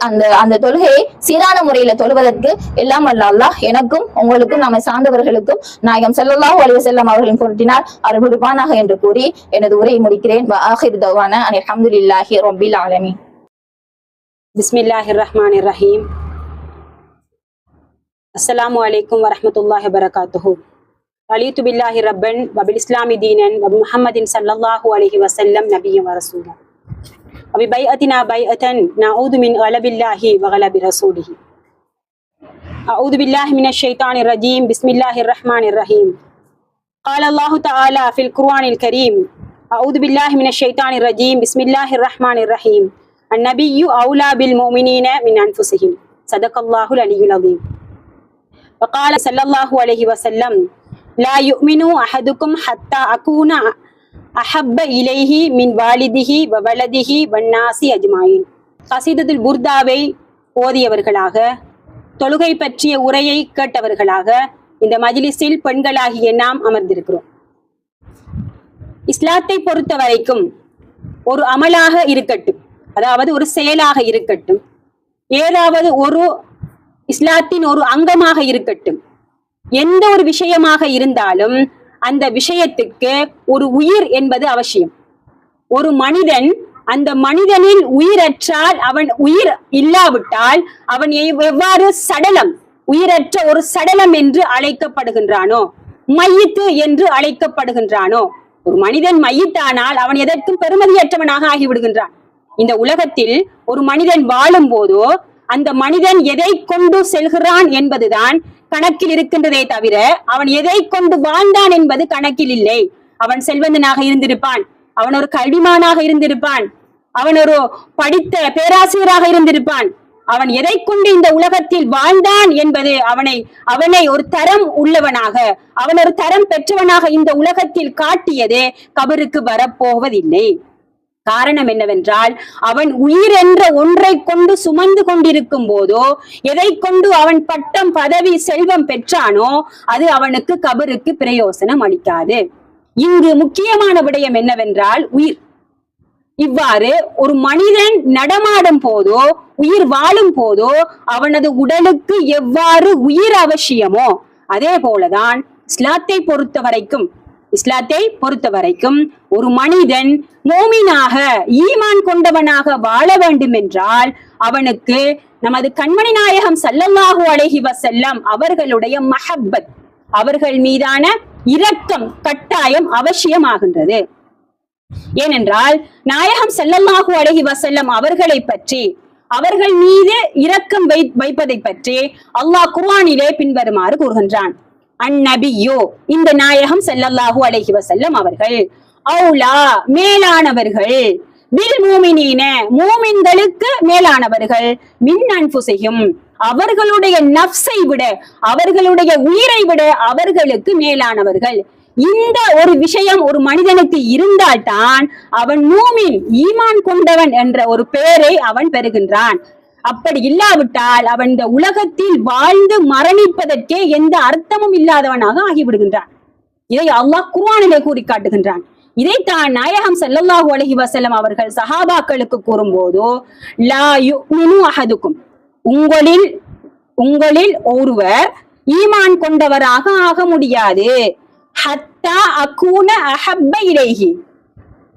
அந்த தொழுகையை சீரான முறையில தொழுவதற்கு எல்லாம் வல்ல அல்லாஹ் எனக்கும் உங்களுக்கும் நம்மை சார்ந்தவர்களுக்கும் நாயகம் ஸல்லல்லாஹு அலைஹி வஸல்லம் அவர்களின் பொருட்டினால் அருள் புரிவானாக என்று கூறி எனது உரையை முடிக்கிறேன். ஆகிர் தவானா அல்ஹம்துலில்லாஹி ரப்பில் ஆலமீன். பிஸ்மில்லாஹிர் ரஹ்மானிர் ரஹீம். அஸ்ஸலாமு அலைக்கும் வரஹ்மத்துல்லாஹி வபரகாத்துஹு. அலிது பில்லாஹி ரப்பன் வபில் இஸ்லாமி தீனன் வபி முஹம்மதின் ஸல்லல்லாஹு அலைஹி வஸல்லம் நபிய்யன் வ ரசூலா வபி பைஅத்தினா பைஅத்தன் நஊது மின் கலபில்லாஹி வ கலபி ரசூலிஹி. அஊது பில்லாஹி மினஷ் ஷைத்தானிர் ரஜீம். பிஸ்மில்லாஹிர் ரஹ்மானிர் ரஹீம். قال الله تعالى في القرآن الكريم أعوذ بالله من الشيطان الرجيم بسم الله الرحمن الرحيم النبي أولى بالمؤمنين من أنفسهم صدق الله العلي العظيم. وقال صلى الله عليه وسلم لا يؤمن أحدكم حتى أكون أحب إليه من والده وولده والناس أجمعين. கசீதத்துல் புர்தாவை ஓதியவர்களாக, தொழுகை பற்றிய உரையை கேட்டவர்களாக இந்த மஜ்லிஸில் பெண்களாகிய நாம் அமர்ந்திருக்கிறோம். இஸ்லாத்தை பொறுத்த வரைக்கும் ஒரு அமலாக இருக்கட்டும், அதாவது ஒரு செயலாக இருக்கட்டும், ஏதாவது ஒரு இஸ்லாத்தின் ஒரு அங்கமாக இருக்கட்டும், எந்த ஒரு விஷயமாக இருந்தாலும் அந்த விஷயத்துக்கு ஒரு உயிர் என்பது அவசியம். ஒரு மனிதன், அந்த மனிதனில் உயிரற்றால், அவன் உயிர் இல்லாவிட்டால் அவன் எவ்வாறு சடலம், உயிரற்ற ஒரு சடலம் என்று அழைக்கப்படுகின்றானோ, மையித்து என்று அழைக்கப்படுகின்றானோ, ஒரு மனிதன் மையித்தானால் அவன் எதற்கும் பெருமதியற்றவனாக ஆகிவிடுகின்றான். இந்த உலகத்தில் ஒரு மனிதன் வாழும் போதோ அந்த மனிதன் எதை கொண்டு செல்கிறான் என்பதுதான் கணக்கில் இருக்கின்றதே தவிர அவன் எதை கொண்டு வாழ்ந்தான் என்பது கணக்கில் இல்லை. அவன் செல்வந்தனாக இருந்திருப்பான், அவன் ஒரு கல்விமானாக இருந்திருப்பான், அவன் ஒரு படித்த பேராசிரியராக இருந்திருப்பான். அவன் எதை கொண்டு இந்த உலகத்தில் வாழ்ந்தான் என்பது அவனை ஒரு தரம் உள்ளவனாக, அவன் ஒரு தரம் பெற்றவனாக இந்த உலகத்தில் காட்டியதே கபருக்கு வரப்போவதில்லை. காரணம் என்னவென்றால், அவன் உயிர் என்ற ஒன்றை கொண்டு சுமந்து கொண்டிருக்கும் போதோ எதை கொண்டு அவன் பட்டம் பதவி செல்வம் பெற்றானோ அது அவனுக்கு கபருக்கு பிரயோசனம் அளிக்காது. இங்கு முக்கியமான விடயம் என்னவென்றால் உயிர். இவ்வாறு ஒரு மனிதன் நடமாடும் போதோ உயிர் வாழும் போதோ அவனது உடலுக்கு எவ்வாறு உயிர் அவசியமோ அதே போலதான் இஸ்லாத்தை பொறுத்த வரைக்கும் ஒரு மனிதன் மோமினாக ஈமான் கொண்டவனாக வாழ வேண்டும் என்றால் அவனுக்கு நமது கண்மணி நாயகம் ஸல்லல்லாஹு அலைஹி வஸல்லம் அவர்களுடைய மஹப்பத், அவர்கள் மீதான இரக்கம் கட்டாயம் அவசியமாகின்றது. ஏனென்றால் நாயகம் ஸல்லல்லாஹு அலைஹி வஸல்லம் அவர்களை பற்றி, அவர்கள் மீது இரக்கம் வைப்பதை பற்றி அல்லாஹ் குர்ஆனிலே பின்வருமாறு கூறுகின்றான். அந்நபியோ, இந்த நாயகம் ஸல்லல்லாஹு அலைஹி வஸல்லம் அவர்கள், அவுலா மேலானவர்கள், பில் மூமினீன மூமின்களுக்கு மேலானவர்கள், மின் அன்ஃபுஸிஹிம் அவர்களுடைய நஃப்ஸை விட, அவர்களுடைய உயிரை விட அவர்களுக்கு மேலானவர்கள். இந்த ஒரு விஷயம் ஒரு மனிதனுக்கு இருந்தால்தான் அவன் மூமின், ஈமான் கொண்டவன் என்ற ஒரு பெயரை அவன் பெறுகின்றான். அப்படி இல்லாவிட்டால் அவன் இந்த உலகத்தில் வாழ்ந்து மரணிப்பதற்கே எந்த அர்த்தமும் இல்லாதவனாக ஆகிவிடுகின்றான். இதை அல்லாஹ் குர்ஆனிலே கூறி காட்டுகின்றான். இதைத்தான் நாயகம் ஸல்லல்லாஹு அலைஹி வஸல்லம் அவர்கள் சஹாபாக்களுக்கு கூறும்போதோ, லா யுமினு அஹதுக்கும் உங்களில் ஒருவர் ஈமான் கொண்டவராக ஆக முடியாது, ஹத்தா அகூன அஹப்ப இலைஹி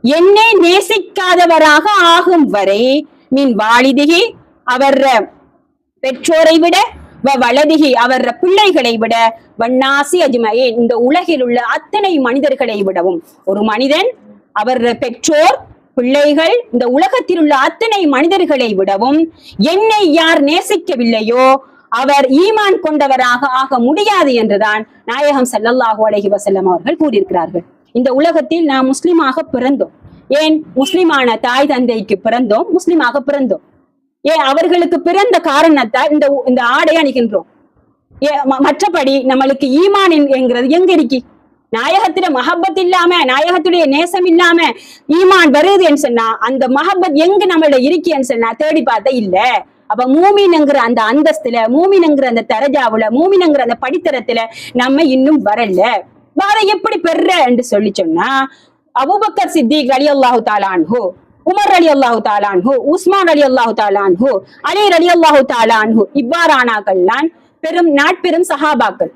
என்னை நேசிக்காதவராக ஆகும் வரை, மின் வாலிதிஹி அவர் பெற்றோரை விட, வலதிகி அவர் பிள்ளைகளை விட, வன்னாசி அஜ்மஈன் இந்த உலகில் உள்ள அத்தனை மனிதர்களை விடவும். ஒரு மனிதன் அவர் பெற்றோர், பிள்ளைகள், இந்த உலகத்தில் உள்ள அத்தனை மனிதர்களை விடவும் என்னை யார் நேசிக்கவில்லையோ அவர் ஈமான் கொண்டவராக ஆக முடியாது என்றுதான் நாயகம் ஸல்லல்லாஹு அலைஹி வஸல்லம் அவர்கள் கூறியிருக்கிறார்கள். இந்த உலகத்தில் நாம் முஸ்லிமாக பிறந்தோம். ஏன் முஸ்லிமான தாய் தந்தைக்கு பிறந்தோம், முஸ்லிமாக பிறந்தோம். ஏன் அவர்களுக்கு பிறந்த காரணத்தால் இந்த ஆடை அணிகின்றோம். மற்றபடி நம்மளுக்கு ஈமான் என்கிறது எங்க இருக்கு? நாயகத்துல மஹப்பத் இல்லாம, நாயகத்துடைய நேசம் இல்லாம ஈமான் வருது என்று சொன்னா அந்த மஹப்பத் எங்க நம்மள இருக்கேன்னு சொன்னா தேடி பார்த்தா இல்ல. அப்ப மூமின்ங்கிற அந்த அந்தஸ்துல, மூமின்ங்கிற அந்த தரஜாவுல, மூமின்ங்கிற அந்த படித்தரத்துல நம்ம இன்னும் வரல. வார எப்படி பெற என்று சொல்லி சொன்னா, அபூபக்கர் சித்திக் ரலியல்லாஹு தஆலா அன்ஹு, உமர் ரலியல்லாஹு தஆலா அன்ஹு, உஸ்மான் ரலியல்லாஹு தஆலா அன்ஹு, அலி ரலியல்லாஹு தஆலா அன்ஹு இவ்வாறானாக்கள்லாம் நாட்பெரும் சஹாபாக்கள்.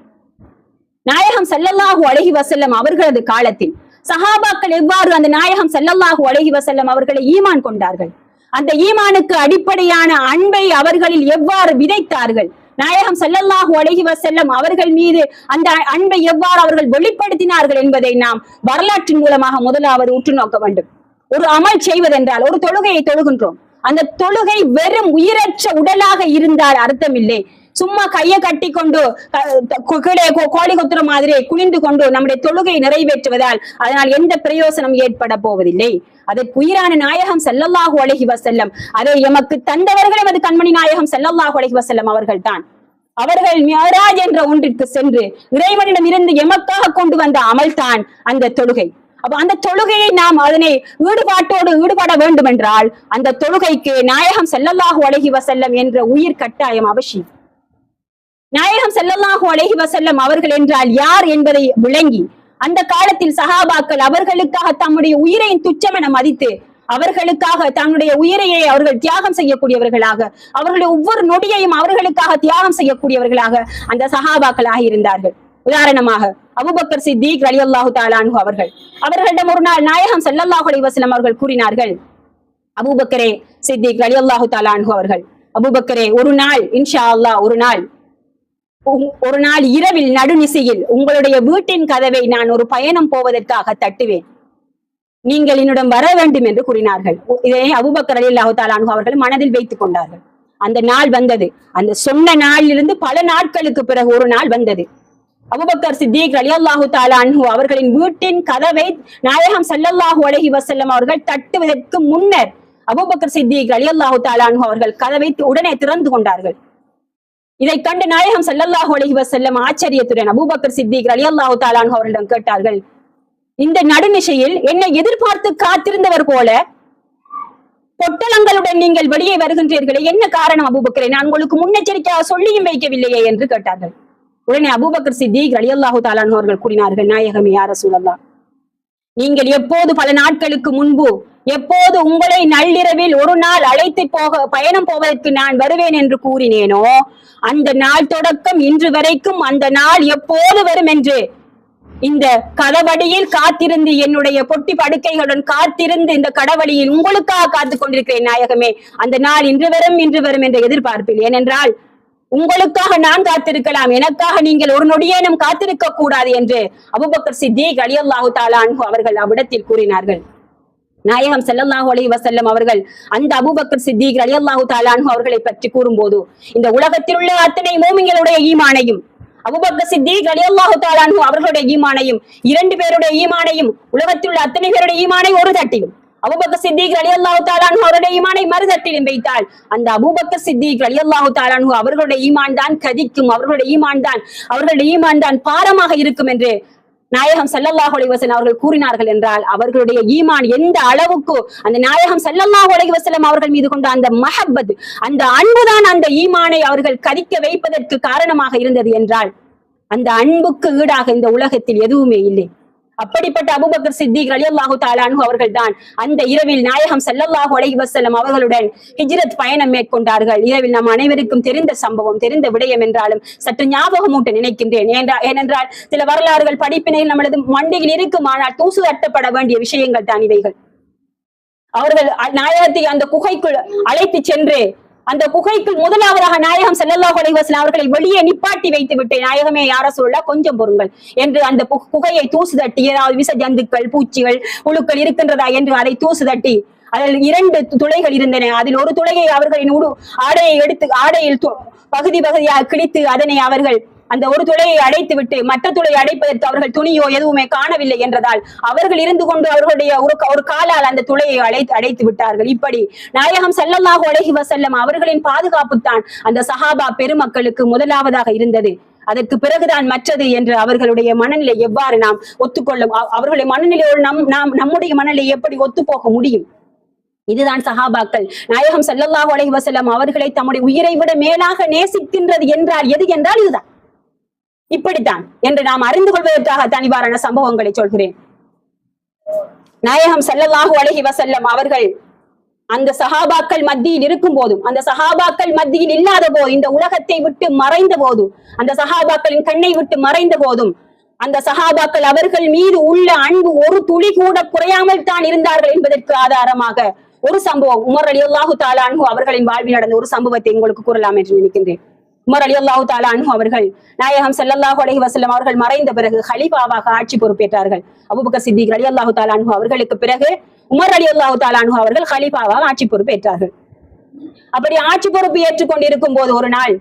நாயகம் ஸல்லல்லாஹு அலைஹி வஸல்லம் அவர்களது காலத்தில் சஹாபாக்கள் எவ்வாறு அந்த நாயகம் ஸல்லல்லாஹு அலைஹி வஸல்லம் அவர்களை ஈமான் கொண்டார்கள், அந்த ஈமானுக்கு அடிப்படையான அன்பை அவர்களில் எவ்வாறு விதைத்தார்கள், நாயகம் ஸல்லல்லாஹு அலைஹி வஸல்லம் அவர்கள் மீது அந்த அன்பை எவ்வாறு அவர்கள் வெளிப்படுத்தினார்கள் என்பதை நாம் வரலாற்றின் மூலமாக முதலாவது உற்று நோக்க வேண்டும். ஒரு அமல் செய்வதென்றால், ஒரு தொழுகையை தொழுகின்றோம், அந்த தொழுகை வெறும் உயிரற்ற உடலாக இருந்தால் அர்த்தம் இல்லை. சும்மா கையை கட்டி கொண்டு கோழி கொத்துற மாதிரி குனிந்து கொண்டு நம்முடைய தொழுகை நிறைவேற்றுவதால் அதனால் எந்த பிரயோசனம் ஏற்பட போவதில்லை. அதற்கு உயிரான நாயகம் ஸல்லல்லாஹு அலைஹி வஸல்லம் அதை எமக்கு தந்தவர்கள் எமது கண்மணி நாயகம் ஸல்லல்லாஹு அலைஹி வஸல்லம் அவர்கள் தான். அவர்கள் மிஅராஜ் என்ற ஒன்றிற்கு சென்று இறைவனிடம் இருந்து எமக்காக கொண்டு வந்த அமல் தான் அந்த தொழுகை. அப்ப அந்த தொழுகையை நாம் அதனை ஈடுபாட்டோடு ஈடுபட வேண்டும் என்றால் அந்த தொழுகைக்கு நாயகம் ஸல்லல்லாஹு அலைஹி வஸல்லம் என்ற உயிர் கட்டாயம் அவசியம். நாயகம் ஸல்லல்லாஹு அலைஹி வஸல்லம் அவர்கள் என்றால் யார் என்பதை விளங்கி அந்த காலத்தில் சஹாபாக்கள் அவர்களுக்காக தம்முடைய உயிரை துச்சமென மதித்து அவர்களுக்காக தன்னுடைய உயிரையை அவர்கள் தியாகம் செய்யக்கூடியவர்களாக, அவர்களுடைய ஒவ்வொரு நொடியையும் அவர்களுக்காக தியாகம் செய்யக்கூடியவர்களாக அந்த சஹாபாக்களாக இருந்தார்கள். உதாரணமாக அபூபக்கர் சித்திக் ரலியல்லாஹு தஆலா அன்ஹு அவர்களிடம் ஒரு நாள் நாயகம் ஸல்லல்லாஹு அலைஹி வஸல்லம் அவர்கள் கூறினார்கள், அபூபக்கரே சித்திக் ரலியல்லாஹு தஆலா அன்ஹு அபூபக்கரே, ஒரு நாள் இன்ஷா அல்லாஹ் ஒரு நாள் இரவில் நடுநிசையில் உங்களுடைய வீட்டின் கதவை நான் ஒரு பயணம் போவதற்காக தட்டுவேன், நீங்கள் என்னிடம் வர வேண்டும் என்று கூறினார்கள். இதனை அபூபக்கர் ரலியல்லாஹு தஆலா அன்ஹு அவர்கள் மனதில் வைத்துக் கொண்டார்கள். அந்த நாள் வந்தது. அந்த சொன்ன நாளிலிருந்து பல நாட்களுக்கு பிறகு ஒரு நாள் வந்தது. அபூபக்கர் சித்திக் ரலியல்லாஹு தஆலா அன்ஹு அவர்களின் வீட்டின் கதவை நாயகம் ஸல்லல்லாஹு அலைஹி வஸல்லம் அவர்கள் தட்டுவதற்கு முன்னர் அபூபக்கர் சித்திக் ரலியல்லாஹு தஆலா அன்ஹு அவர்கள் கதவை உடனே திறந்து கொண்டார்கள். இதை கண்டு நாயகம் ஸல்லல்லாஹு அலைஹி வஸல்லம் ஆச்சரியத்துடன் அபூபக்கர் சித்திக் ரலியல்லாஹு தஆலா அன்ஹு அவர்களிடம் கேட்டார்கள், இந்த நடுநிசையில் என்னை எதிர்பார்த்து காத்திருந்தவர் போல பொட்டலங்களுடன் நீங்கள் வெளியே வருகின்றீர்களே, என்ன காரணம் அபூபக்கரே? நான் உங்களுக்கு முன்னெச்சரிக்கையாக சொல்லியும் வைக்கவில்லையே என்று கேட்டார்கள். உடனே அபூபக்கர் சித்திக் ரலியல்லாஹு தஆலா அன்ஹு அவர்கள் கூறினார்கள், நாயகமே யா ரசூலல்லாஹ், நீங்கள் எப்போது பல நாட்களுக்கு முன்பு எப்போது உங்களை நள்ளிரவில் ஒரு நாள் அழைத்து பயணம் போவதற்கு நான் வருவேன் என்று கூறினேனோ, அந்த நாள் தொடக்கம் இன்று வரைக்கும் அந்த நாள் எப்போது வரும் என்று இந்த கதவடியில் காத்திருந்து என்னுடைய பொட்டி படுக்கைகளுடன் காத்திருந்து இந்த கடவழியில் உங்களுக்காக காத்துக் கொண்டிருக்கிறேன் நாயகமே. அந்த நாள் இன்று வரும் என்ற எதிர்பார்ப்பில். ஏனென்றால் உங்களுக்காக நான் காத்திருக்கலாம், எனக்காக நீங்கள் ஒரு நொடியேனும் காத்திருக்க கூடாது என்று அபூபக்கர் சித்திக் ரலியல்லாஹு தஆலா அன்ஹு அவர்கள் அவ்விடத்தில் கூறினார்கள். நாயகம் ஸல்லல்லாஹு அலைஹி வஸல்லம் அவர்கள் அந்த அபூபக்கர் சித்திக் ரலியல்லாஹு தஆலா அன்ஹு அவர்களை பற்றி கூறும்போது, இந்த உலகத்தில் உள்ள அத்தனை மூமின்களுடைய ஈமானையும் அபூபக்கர் சித்திக் ரலியல்லாஹு தஆலா அன்ஹு அவர்களுடைய ஈமானையும் 2 பேருடைய ஈமானையும் உலகத்தில் உள்ள அத்தனை பேருடைய ஈமானை ஒரு தட்டிலும் அபூபக்கர் சித்திக் ரலியல்லாஹு தஆலா அன்ஹு அவருடைய ஈமானை மறுதட்டிலும் வைத்தால் அந்த அபூபக்கர் சித்திக் ரலியல்லாஹு தஆலா அன்ஹு அவர்களுடைய ஈமான் தான் கதிக்கும், அவர்களுடைய ஈமான் தான் பாரமாக இருக்கும் என்று நாயகம் ஸல்லல்லாஹு அலைஹி வஸல்லம் அவர்கள் கூறினார்கள். என்றால் அவர்களுடைய ஈமான் எந்த அளவுக்கு அந்த நாயகம் ஸல்லல்லாஹு அலைஹி வஸல்லம் அவர்கள் மீது கொண்ட அந்த மஹப்பத், அந்த அன்புதான் அந்த ஈமானை அவர்கள் கதிக்க வைப்பதற்கு காரணமாக இருந்தது என்றால் அந்த அன்புக்கு ஈடாக இந்த உலகத்தில் எதுவுமே இல்லை. அப்படிப்பட்ட அபூபக்கர் சித்திக் ரலியல்லாஹு தஆலா அன்ஹு அவர்கள் தான் அந்த இரவில் நாயகம் ஸல்லல்லாஹு அலைஹி வஸல்லம் அவர்களுடன் ஹிஜ்ரத் பயணம் மேற்கொண்டார்கள். இரவில் நாம் அனைவருக்கும் தெரிந்த சம்பவம், தெரிந்த விடயம் என்றாலும் சற்று ஞாபகமூட்ட நினைக்கின்றேன். ஏனென்றால் சில வரலாறுகள் படிப்பினையில் நம்மளது மண்டியில் இருக்கும், ஆனால் தூசு தட்டப்பட வேண்டிய விஷயங்கள் தான் இவைகள். அவர்கள் நாயகத்தை அந்த குகைக்குள் அழைத்து சென்று அந்த குகைக்குள் முதலாவதாக நாயகம் ஸல்லல்லாஹு அலைஹி வஸல்லம் அவர்களை வெளியே நிப்பாட்டி வைத்து விட்டு, நாயகமே யா ரசூலல்லாஹ் கொஞ்சம் பொறுங்கள் என்று அந்த குகையை தூசு தட்டி ஏதாவது விச ஜந்துக்கள், பூச்சிகள், புழுக்கள் இருக்கின்றதா என்று அதை தூசு தட்டி அதில் 2 துளைகள் இருந்தன. அதில் ஒரு துளையை அவர்களின் ஆடையை எடுத்து ஆடையில் பகுதியாக கிழித்து அதனை அவர்கள் அந்த ஒரு துளையை அடைத்து விட்டு மற்ற துளையை அடைப்பதற்கு அவர்கள் துணியோ எதுவுமே காணவில்லை என்றதால் அவர்கள் இருந்து கொண்டு அவர்களுடைய ஒரு காலால் அந்த துளையை அடைத்து விட்டார்கள். இப்படி நாயகம் ஸல்லல்லாஹு அலைஹி வஸல்லம் அவர்களின் பாதுகாப்பு தான் அந்த சஹாபா பெருமக்களுக்கு முதலாவதாக இருந்தது. அதற்கு பிறகுதான் மற்றது என்று அவர்களுடைய மனநிலை எவ்வாறு நாம் ஒத்துக்கொள்ள, அவர்களுடைய மனநிலையோடு நம்முடைய மனநிலை எப்படி ஒத்துப்போக முடியும்? இதுதான் சஹாபாக்கள் நாயகம் ஸல்லல்லாஹு அலைஹி வஸல்லம் அவர்களை தம்முடைய உயிரை விட மேலாக நேசிக்கின்றது என்றால் எது என்றால் இதுதான். இப்படித்தான் என்று நாம் அறிந்து கொள்வதற்காக தனிவாரான சம்பவங்களை சொல்கிறேன். நாயகம் ஸல்லல்லாஹு அலைஹி வஸல்லம் அவர்கள் அந்த சஹாபாக்கள் மத்தியில் இருக்கும் போதும், அந்த சஹாபாக்கள் மத்தியில் இல்லாத போது, இந்த உலகத்தை விட்டு மறைந்த போதும், அந்த சஹாபாக்களின் கண்ணை விட்டு மறைந்த போதும் அந்த சஹாபாக்கள் அவர்கள் மீது உள்ள அன்பு ஒரு துளி கூட குறையாமல் தான் இருந்தார்கள் என்பதற்கு ஆதாரமாக ஒரு சம்பவம், உமர் ரலியல்லாஹு தஆலா அன்ஹு அவர்களின் வாழ்வில் நடந்த ஒரு சம்பவத்தை உங்களுக்கு கூறலாம் என்று நினைக்கின்றேன். உமர் ரலியல்லாஹு தஆலா அன்ஹு அவர்கள் நாயகம் ஸல்லல்லாஹு அலைஹி வஸல்லம் அவர்கள் மறைந்த பிறகு ஹலீஃபாவாக ஆட்சி பொறுப்பேற்றார்கள். அபூபக்கர் சித்திக் ரலியல்லாஹு தஆலா அன்ஹு அவர்களுக்கு பிறகு உமர் ரலியல்லாஹு தஆலா அன்ஹு அவர்கள் ஹலீஃபாவாக ஆட்சி பொறுப்பேற்றார்கள். அப்படி ஆட்சி பொறுப்பு ஏற்றுக் கொண்டிருக்கும் போது ஒரு நாள்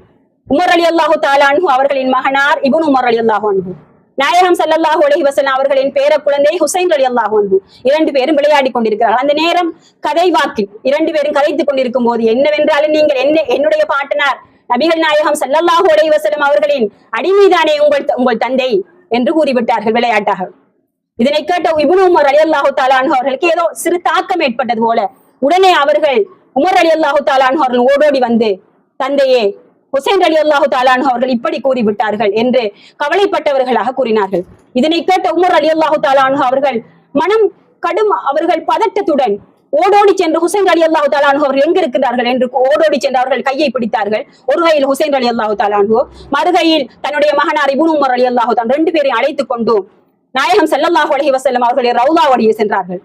உமர் ரலியல்லாஹு தஆலா அன்ஹு அவர்களின் மகனார் இப்னு உமர் ரலியல்லாஹு அன்ஹு நாயகம் ஸல்லல்லாஹு அலைஹி வஸல்லம் அவர்களின் பேர குழந்தை ஹுசைன் ரலியல்லாஹு அன்ஹு 2 பேரும் விளையாடி கொண்டிருக்கிறார்கள். அந்த நேரம் கதை வாக்கில் 2 பேரும் கதைத்துக் கொண்டிருக்கும் போது, என்னவென்றாலும் நீங்கள் என்னுடைய பாட்டனார் நபிகள் நாயகம் ஸல்லல்லாஹு அலைஹி வஸல்லம் அவர்களின் அடிமைதானே உங்கள் தந்தை என்று கூறிவிட்டார்கள் விளையாட்டாக. இதனை கேட்ட இப்னு உமர் ரலியல்லாஹு தஆலா அன்ஹு அவர்களுக்கு ஏதோ சிறு தாக்கம் ஏற்பட்டது போல உடனே அவர்கள் உமர் ரலியல்லாஹு தஆலா அன்ஹு அவர்கள் ஓடோடி வந்து, தந்தையே, ஹுசைன் ரலியல்லாஹு தஆலா அன்ஹு அவர்கள் இப்படி கூறிவிட்டார்கள் என்று கவலைப்பட்டவர்களாக கூறினார்கள். இதனை கேட்ட உமர் ரலியல்லாஹு தஆலா அன்ஹு அவர்கள் மனம் கடும் அவர்கள் பதட்டத்துடன் ஓடோடி சென்று ஹுசைன் ரலியல்லாஹு தஆலா அன்ஹு அவர்கள் எங்க இருக்கிறார்கள் என்று ஓடோடி சென்று அவர்கள் கையை பிடித்தார்கள். ஒரு கையில் ஹுசைன் ரலியல்லாஹு தஆலா அன்ஹு, மறுகையில் தன்னுடைய மகனார் இப்னு உமர் ரலியல்லாஹு தஆலா, ரெண்டு பேரை அழைத்துக் கொண்டு நாயகம் ஸல்லல்லாஹு அலைஹி வஸல்லம் அவர்களை ரவுலா வழியே சென்றார்கள்.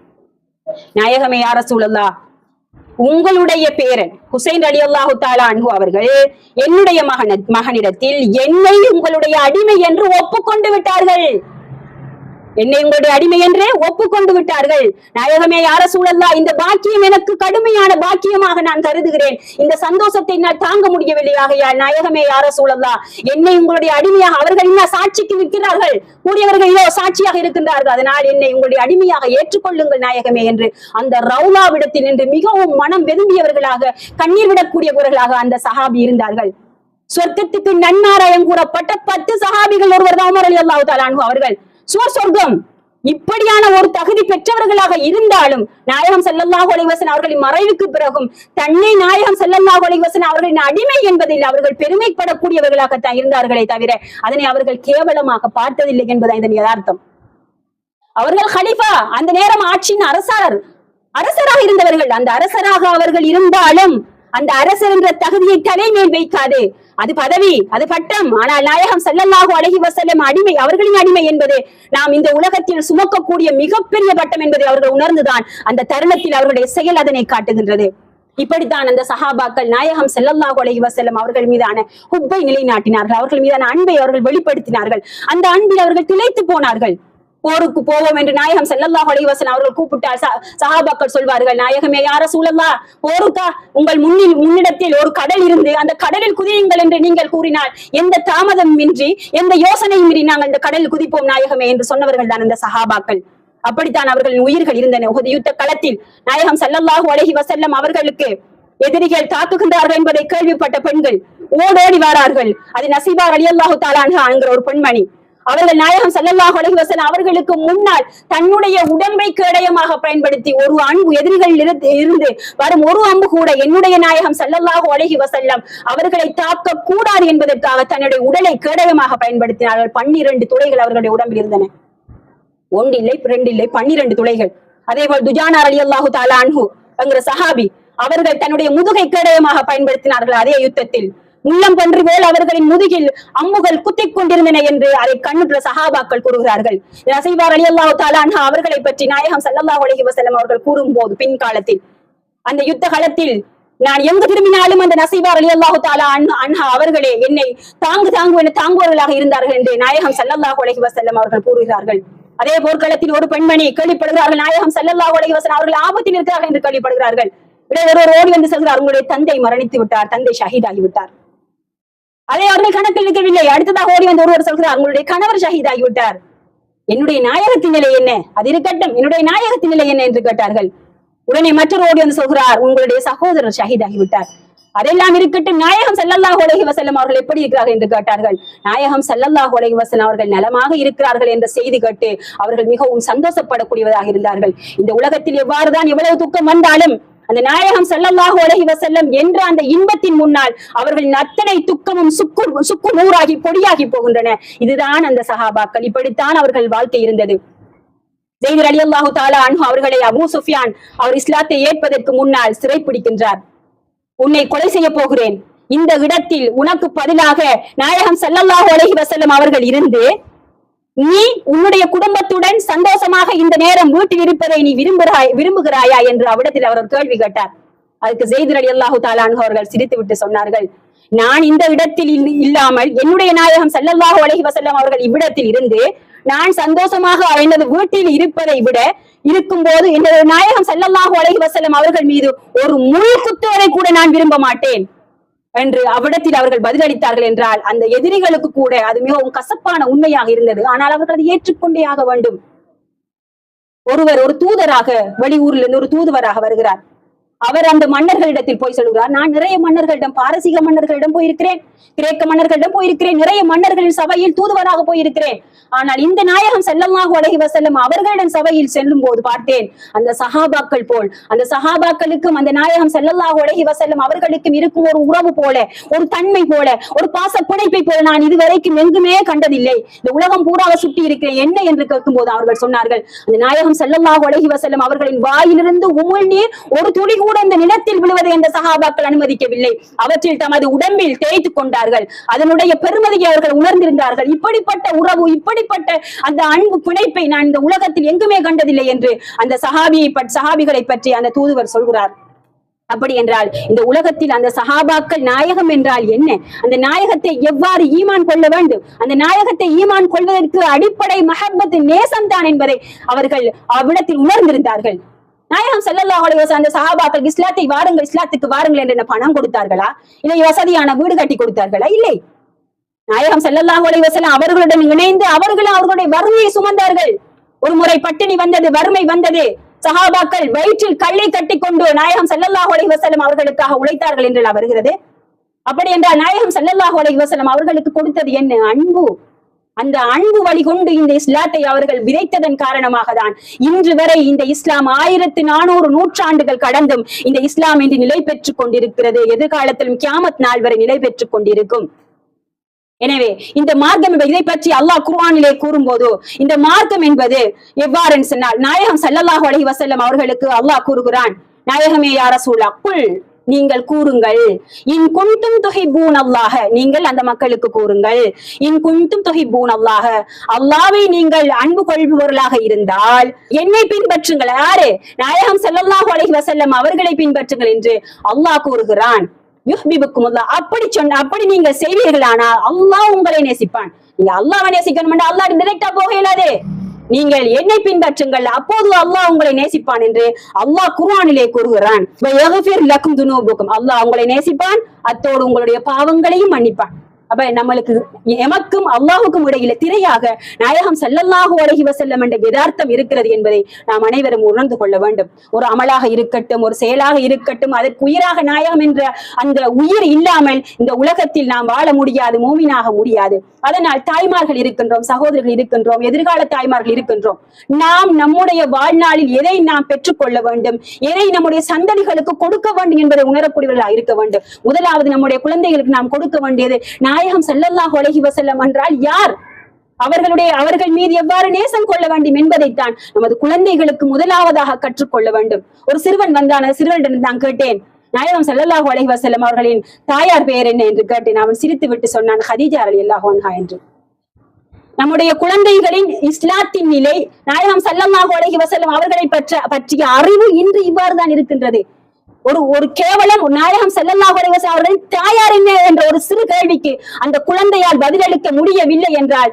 நாயகமே யா ரசூலல்லாஹ், உங்களுடைய பேரன் ஹுசைன் ரலியல்லாஹு தஆலா அன்ஹு அவர்கள் என்னுடைய மகனிடத்தில் என்னை உங்களுடைய அடிமை என்று ஒப்புக்கொண்டு விட்டார்கள். என்னை உங்களுடைய அடிமை என்று ஒப்புக்கொண்டு விட்டார்கள். நாயகமே யா ரசூலல்லாஹ், இந்த பாக்கியம் எனக்கு கடுமையான பாக்கியமாக நான் கருதுகிறேன். இந்த சந்தோஷத்தை நான் தாங்க முடியவில்லை. ஆகையால் நாயகமே யா ரசூலல்லாஹ், என்னை உங்களுடைய அடிமையாக, அவர்கள் இன்னும் சாட்சிக்கு நிற்கிறார்கள், கூடியவர்கள் இதோ சாட்சியாக இருக்கின்றார்கள், அதனால் என்னை உங்களுடைய அடிமையாக ஏற்றுக்கொள்ளுங்கள் நாயகமே என்று அந்த ரவுலாவிடத்தில் நின்று மிகவும் மனம் வெதும்பியவர்களாக, கண்ணீர் விடக்கூடியவர்களாக அந்த சஹாபி இருந்தார்கள். சொர்க்கத்துக்கு நன்மாராயம் கூறப்பட்ட 10 சஹாபிகள் ஒருவர் தான் உமர் ரலியல்லாஹு தஆலா அன்ஹு அவர்கள். சொர்க்கம் இப்படியான ஒரு தகுதி பெற்றவர்களாக இருந்தாலும் நாயகம் ஸல்லல்லாஹு அலைஹி வஸல்லம் அவர்களின் மறைவுக்கு பிறகும் தன்னை நாயகம் ஸல்லல்லாஹு அலைஹி வஸல்லம் அவர்களின் அடிமை என்பதில் அவர்கள் பெருமைப்படக்கூடியவர்களாகத்தான் இருந்தார்களே தவிர அதனை அவர்கள் கேவலமாக பார்த்ததில்லை என்பதுதான் இதன் யதார்த்தம். அவர்கள் ஹலீஃபா, அந்த நேரம் ஆட்சியின் அரசராக இருந்தவர்கள். அந்த அரசராக அவர்கள் இருந்தாலும் அந்த அரசர் என்ற தகுதியை தலைமேல் வைக்காது. அது பதவி, அது பட்டம். ஆனால் நாயகம் ஸல்லல்லாஹு அலைஹி வஸல்லம் அடிமை, அவர்களின் அடிமை என்பது நாம் இந்த உலகத்தில் சுமக்கக்கூடிய மிகப்பெரிய பட்டம் என்பதை அவர்கள் உணர்ந்துதான் அந்த தருணத்தில் அவர்களுடைய செயல் அதனை காட்டுகின்றது. இப்படித்தான் அந்த சஹாபாக்கள் நாயகம் ஸல்லல்லாஹு அலைஹி வஸல்லம் அவர்கள் மீதான ஹுப்பை நிலைநாட்டினார்கள். அவர்கள் மீதான அன்பை அவர்கள் வெளிப்படுத்தினார்கள். அந்த அன்பில் அவர்கள் திளைத்து போனார்கள். போருக்கு போவோம் என்று நாயகம் ஸல்லல்லாஹு அலைஹி வஸல்லம் அவர்கள் கூப்பிட்டால் சஹாபாக்கள் சொல்வார்கள், நாயகமே யா ரசூலல்லாஹ், போருக்கா உங்கள் முன்னிடத்தில் ஒரு கடல் இருந்து அந்த கடலில் குதியுங்கள் என்று நீங்கள் கூறினால் எந்த தாமதமும் இன்றி, எந்த யோசனையும் இன்றி நாங்கள் இந்த கடலில் குதிப்போம் நாயகமே என்று சொன்னவர்கள் தான் அந்த சஹாபாக்கள். அப்படித்தான் அவர்களின் உயிர்கள் இருந்தன. உஹது யுத்த களத்தில் நாயகம் ஸல்லல்லாஹு அலைஹி வஸல்லம் அவர்களுக்கு எதிரிகள் தாக்குகின்றார்கள் என்பதை கேள்விப்பட்ட பெண்கள் ஓடோடி வாரார்கள். அது நசீபா ரலியல்லாஹு தஆலா அன்ஹா என்கிற ஒரு பெண்மணி. அவர்கள் நாயகம் ஸல்லல்லாஹு அலைஹி வஸல்லம் அவர்களுக்கு முன்னால் தன்னுடைய உடம்பை கேடயமாக பயன்படுத்தி ஒரு அம்பு, எதிரிகளில் இருந்து வரும் ஒரு அம்பு கூட என்னுடைய நாயகம் ஸல்லல்லாஹு அலைஹி வஸல்லம் அவர்களை தாக்க கூடாது என்பதற்காக தன்னுடைய உடலை கேடயமாக பயன்படுத்தினார்கள். 12 துளைகள் அவர்களுடைய உடம்பில் இருந்தன. ஒன்றில்லை, 2 இல்லை, 12 துளைகள். அதே போல் துஜானா ரலியல்லாஹு தஆலா அன்ஹு என்கிற சஹாபி, அவர்கள் தன்னுடைய முதுகை கேடயமாக பயன்படுத்தினார்கள். அதே யுத்தத்தில் முள்ளம் பன்றி போல் அவர்களின் முதுகில் அம்புகள் குத்திக் கொண்டிருந்தன என்று அதை கண்ணுற்ற சஹாபாக்கள் கூறுகிறார்கள். நசீபா ரலியல்லாஹு தஆலா அன்ஹா அவர்களை பற்றி நாயகம் ஸல்லல்லாஹு அலைஹி வஸல்லம் அவர்கள் கூறும்போது பின்காலத்தில் அந்த யுத்த களத்தில் நான் எங்கு திரும்பினாலும் அந்த நசீபா ரலியல்லாஹு தஆலா அன்ஹா அவர்களே என்னை தாங்குவர்களாக இருந்தார்கள் என்று நாயகம் ஸல்லல்லாஹு அலைஹி வஸல்லம் அவர்கள் கூறுகிறார்கள். அதே போர்க்களத்தில் ஒரு பெண்மணி கேள்விப்படுகிறார்கள், நாயகம் ஸல்லல்லாஹு அலைஹி வஸல்லம் அவர்கள் ஆபத்தில் இருக்கிறார்கள் என்று கேள்விப்படுகிறார்கள். ஒருவர் ஓடி வந்து சொல்கிறார், உங்களுடைய தந்தை மரணித்து விட்டார், தந்தை ஷஹீதாகிவிட்டார். அதை அவர்கள் கணக்கில் இருக்கவில்லை. அடுத்ததாக ஓடி வந்து ஒருவர் சொல்கிறார், உங்களுடைய கணவர் ஷஹீதாகிவிட்டார். என்னுடைய நாயகத்தின் நிலை என்ன? அது இருக்கட்டும், என்னுடைய நாயகத்தின் நிலை என்ன என்று கேட்டார்கள். உடனே மற்றொரு ஓடி வந்து சொல்கிறார், உங்களுடைய சகோதரர் ஷஹீதாகிவிட்டார். அதெல்லாம் இருக்கட்டும், நாயகம் ஸல்லல்லாஹு அலைஹி வஸல்லம் அவர்கள் எப்படி இருக்கிறார்கள் என்று கேட்டார்கள். நாயகம் ஸல்லல்லாஹு அலைஹி வஸல்லம் அவர்கள் நலமாக இருக்கிறார்கள் என்ற செய்தி கேட்டு அவர்கள் மிகவும் சந்தோஷப்படக்கூடியவராக இருந்தார்கள். இந்த உலகத்தில் எவ்வாறுதான் எவ்வளவு துக்கம் வந்தாலும் அந்த நாயகம் ஸல்லல்லாஹு அலைஹி வஸல்லம் என்ற அந்த இன்பத்தின் முன்னால் அவர்களின் அத்தனை துக்கமும் சுக்கு நூறாகி பொடியாகி போகின்றன. இதுதான் அந்த சஹாபாக்கள். இப்படித்தான் அவர்கள் வாழ்க்கை இருந்தது. ஸைத் ரலியல்லாஹு தஆலா அன்ஹு அவர்களை அபூ சுஃபியான் அவர் இஸ்லாத்தை ஏற்பதற்கு முன்னால் சிறைப்பிடிக்கின்றார். உன்னை கொலை செய்ய போகிறேன், இந்த இடத்தில் உனக்கு பதிலாக நாயகம் ஸல்லல்லாஹு அலைஹி வஸல்லம் அவர்கள் இருந்து நீ உன்னுடைய குடும்பத்துடன் சந்தோஷமாக இந்த நேரம் வீட்டில் இருப்பதை நீ விரும்புகிறாயா என்று அவ்விடத்தில் அவர் கேள்வி கேட்டார். அதுக்கு ஸைத் ரலியல்லாஹு தஆலா அன்ஹு அவர்கள் சிரித்துவிட்டு சொன்னார்கள், நான் இந்த இடத்தில் இல்லாமல் என்னுடைய நாயகம் ஸல்லல்லாஹு அலைஹி வஸல்லம் அவர்கள் இவ்விடத்தில் இருந்து நான் சந்தோஷமாக எனது வீட்டில் இருப்பதை விட இருக்கும்போது என்னுடைய நாயகம் ஸல்லல்லாஹு அலைஹி வஸல்லம் அவர்கள் மீது ஒரு முள் குத்துவதை கூட நான் விரும்ப மாட்டேன் என்று அவ்விடத்தில் அவர்கள் பதிலளித்தார்கள் என்றால் அந்த எதிரிகளுக்கு கூட அது மிகவும் கசப்பான உண்மையாக இருந்தது. ஆனால் அவர்கள் அதை ஏற்றுக்கொண்டே ஆக வேண்டும். ஒருவர் ஒரு தூதராக வெளியூரில் இருந்து ஒரு தூதுவராக வருகிறார். அவர் அந்த மன்னர்களிடத்தில் போய் சொல்கிறார், நான் நிறைய மன்னர்களிடம், பாரசீக மன்னர்களிடம் போயிருக்கிறேன், கிரேக்க மன்னர்களிடம் போயிருக்கிறேன், நிறைய மன்னர்களின் சபையில் தூதுவராக போயிருக்கிறேன். ஆனால் இந்த நாயகம் ஸல்லல்லாஹு அலைஹி வஸல்லம் அவர்களிடம் சபையில் செல்லும் போது பார்த்தேன், அந்த சஹாபாக்கள் போல், அந்த சஹாபாக்களுக்கும் அந்த நாயகம் ஸல்லல்லாஹு அலைஹி வஸல்லம் அவர்களுக்கும் இருக்கும் ஒரு உறவு போல, ஒரு தன்மை போல, ஒரு பாச பிணைப்பை போல நான் இதுவரைக்கும் எங்குமே கண்டதில்லை. இந்த உலகம் பூராக சுட்டி இருக்கிறேன் என்ன என்று கேட்கும் போது அவர்கள் சொன்னார்கள், அந்த நாயகம் ஸல்லல்லாஹு அலைஹி வஸல்லம் அவர்களின் வாயிலிருந்து உமிழ்நீர் ஒரு துளி கூட இந்த நிலத்தில் விழுவதை அந்த சஹாபாக்கள் அனுமதிக்கவில்லை. அவற்றில் தமது உடம்பில் தேய்த்துக் கொண்டார்கள். அதனுடைய பெருமதியை அவர்கள் உணர்ந்திருந்தார்கள். இப்படிப்பட்ட உறவு, இப்படிப்பட்ட அந்த அன்பு பிணைப்பை நான் இந்த உலகத்தில் எங்குமே கண்டதில்லை என்று அந்த சஹாபிகளை பற்றி அந்த தூதுவர் சொல்கிறார். அப்படி என்றால் இந்த உலகத்தில் அந்த சஹாபாக்கள் நாயகம் என்றால் என்ன, அந்த நாயகத்தை எவ்வாறு ஈமான் கொள்ள வேண்டும், அந்த நாயகத்தை ஈமான் கொள்வதற்கு அடிப்படை மஹப்பத் நேசம் தான் என்பதை அவர்கள் அவ்விடத்தில் உணர்ந்திருந்தார்கள். நாயகம் ஸல்லல்லாஹு அலைஹி வஸல்லம் அந்த சஹாபாக்கள் இஸ்லாத்தை வாருங்கள், இஸ்லாத்துக்கு வாருங்கள் என்று பணம் கொடுத்தார்களா, இல்லை வசதியான வீடு கட்டி கொடுத்தார்களா? இல்லை. நாயகம் ஸல்லல்லாஹு அலைஹி வஸல்லம் அவர்களுடன் இணைந்து அவர்களும் அவர்களுடைய வறுமையை சுமந்தார்கள். ஒரு முறை பட்டினி வந்தது, வறுமை வந்தது. சஹாபாக்கள் வயிற்றில் கல்லை கட்டி கொண்டு நாயகம் ஸல்லல்லாஹு அலைஹி வஸல்லம் அவர்களுக்காக உழைத்தார்கள் என்று வருகிறது. அப்படி என்றால் நாயகம் ஸல்லல்லாஹு அலைஹி வஸல்லம் அவர்களுக்கு கொடுத்தது என்ன? அன்பு. அந்த அன்பு வழி கொண்டு இந்த இஸ்லாத்தை அவர்கள் விதைத்ததன் காரணமாக தான் இன்று வரை இந்த இஸ்லாம் 1400 நூற்றாண்டுகள் கடந்தும் இந்த இஸ்லாம் இன்று நிலை பெற்றுக் கொண்டிருக்கிறது. எதிர்காலத்திலும் கியாமத் நாள் வரை நிலை பெற்றுக் கொண்டிருக்கும். எனவே இந்த மார்க்கம் இதை பற்றி அல்லாஹ் குர்ஆனிலே கூறும் போது இந்த மார்க்கம் என்பது எவ்வாறு சொன்னால், நாயகம் ஸல்லல்லாஹு அலைஹி வஸல்லம் அவர்களுக்கு அல்லாஹ் கூறுகிறான், நாயகமே யா ரசூலல்லாஹ், குல் நீங்கள் கூறுங்கள், இன் குன்தும் துஹிப்பூன் அல்லாஹ், நீங்கள் அந்த மக்களுக்கு கூறுங்கள், இன் குன்தும் துஹிப்பூன் அல்லாஹ், அல்லாஹ்வை நீங்கள் அன்பு கொள்பவர்களாக இருந்தால் என்னை பின்பற்றுங்கள். யாரு? நாயகம் ஸல்லல்லாஹு அலைஹி வஸல்லம் அவர்களை பின்பற்றுங்கள் என்று அல்லாஹ் கூறுகிறான். அப்படி நீங்கள் செய்வீர்களானால் அல்லாஹ் உங்களை நேசிப்பான். நீங்க அல்லாஹ்வை நேசிக்கணும், அல்லாஹ் டைரக்டா போக இயலாது. நீங்கள் என்னை பின்பற்றுங்கள், அப்போது அல்லாஹ் உங்களை நேசிப்பான் என்று அல்லாஹ் குர்ஆனிலே கூறுகிறான். அல்லாஹ் உங்களை நேசிப்பான், அத்தோடு உங்களுடைய பாவங்களையும் மன்னிப்பான். அப்ப நம்மளுக்கு எமக்கும் அல்லாஹுக்கும் இடையில திரையாக நாயகம் ஸல்லல்லாஹு அலைஹி வஸல்லம் என்ற யதார்த்தம் இருக்கிறது என்பதை நாம் அனைவரும் உணர்ந்து கொள்ள வேண்டும். ஒரு அமலாக இருக்கட்டும், ஒரு செயலாக இருக்கட்டும், அதற்கு உயிராக நாயகம் என்ற அந்த உயிர் இல்லாமல் இந்த உலகத்தில் நாம் வாழ முடியாது, மூமினாக முடியாது. அதனால் தாய்மார்கள் இருக்கின்றோம், சகோதரர்கள் இருக்கின்றோம், எதிர்கால தாய்மார்கள் இருக்கின்றோம். நாம் நம்முடைய வாழ்நாளில் எதை நாம் பெற்றுக்கொள்ள வேண்டும், எதை நம்முடைய சந்ததிகளுக்கு கொடுக்க வேண்டும் என்பதை உணரக்கூடியவர்களாக இருக்க வேண்டும். முதலாவது நம்முடைய குழந்தைகளுக்கு நாம் கொடுக்க வேண்டியது நாயகம் ஸல்லல்லாஹு அலைஹி வஸல்லம் என்றால் யார், அவர்கள் மீது எவ்வாறு நேசம் கொள்ள வேண்டும் என்பதைத்தான் நமது குழந்தைகளுக்கு முதலாவதாக கற்றுக்கொள்ள வேண்டும். ஒரு சிறுவன் வந்தான், சிறுவனிடம் நான் கேட்டேன், நாயகம் ஸல்லல்லாஹு அலைஹி வஸல்லம் அவர்களின் தாயார் பெயர் என்ன என்று கேட்டேன். அவன் சிரித்து விட்டு சொன்னான், ஹதீஜா ரலியல்லாஹு அன்ஹா என்று. நம்முடைய குழந்தைகளின் இஸ்லாத்தின் நிலை, நாயகம் ஸல்லல்லாஹு அலைஹி வஸல்லம் அவர்களை பற்றிய அறிவு இன்று இவ்வாறு தான் இருக்கின்றது. ஒரு கேவலம் நாயகம் ஸல்லல்லாஹு அலைஹி வஸல்லம் அவர்களின் தாயார் என்ன என்ற ஒரு சிறு கேள்விக்கு அந்த குழந்தையால் பதிலளிக்க முடியவில்லை என்றால்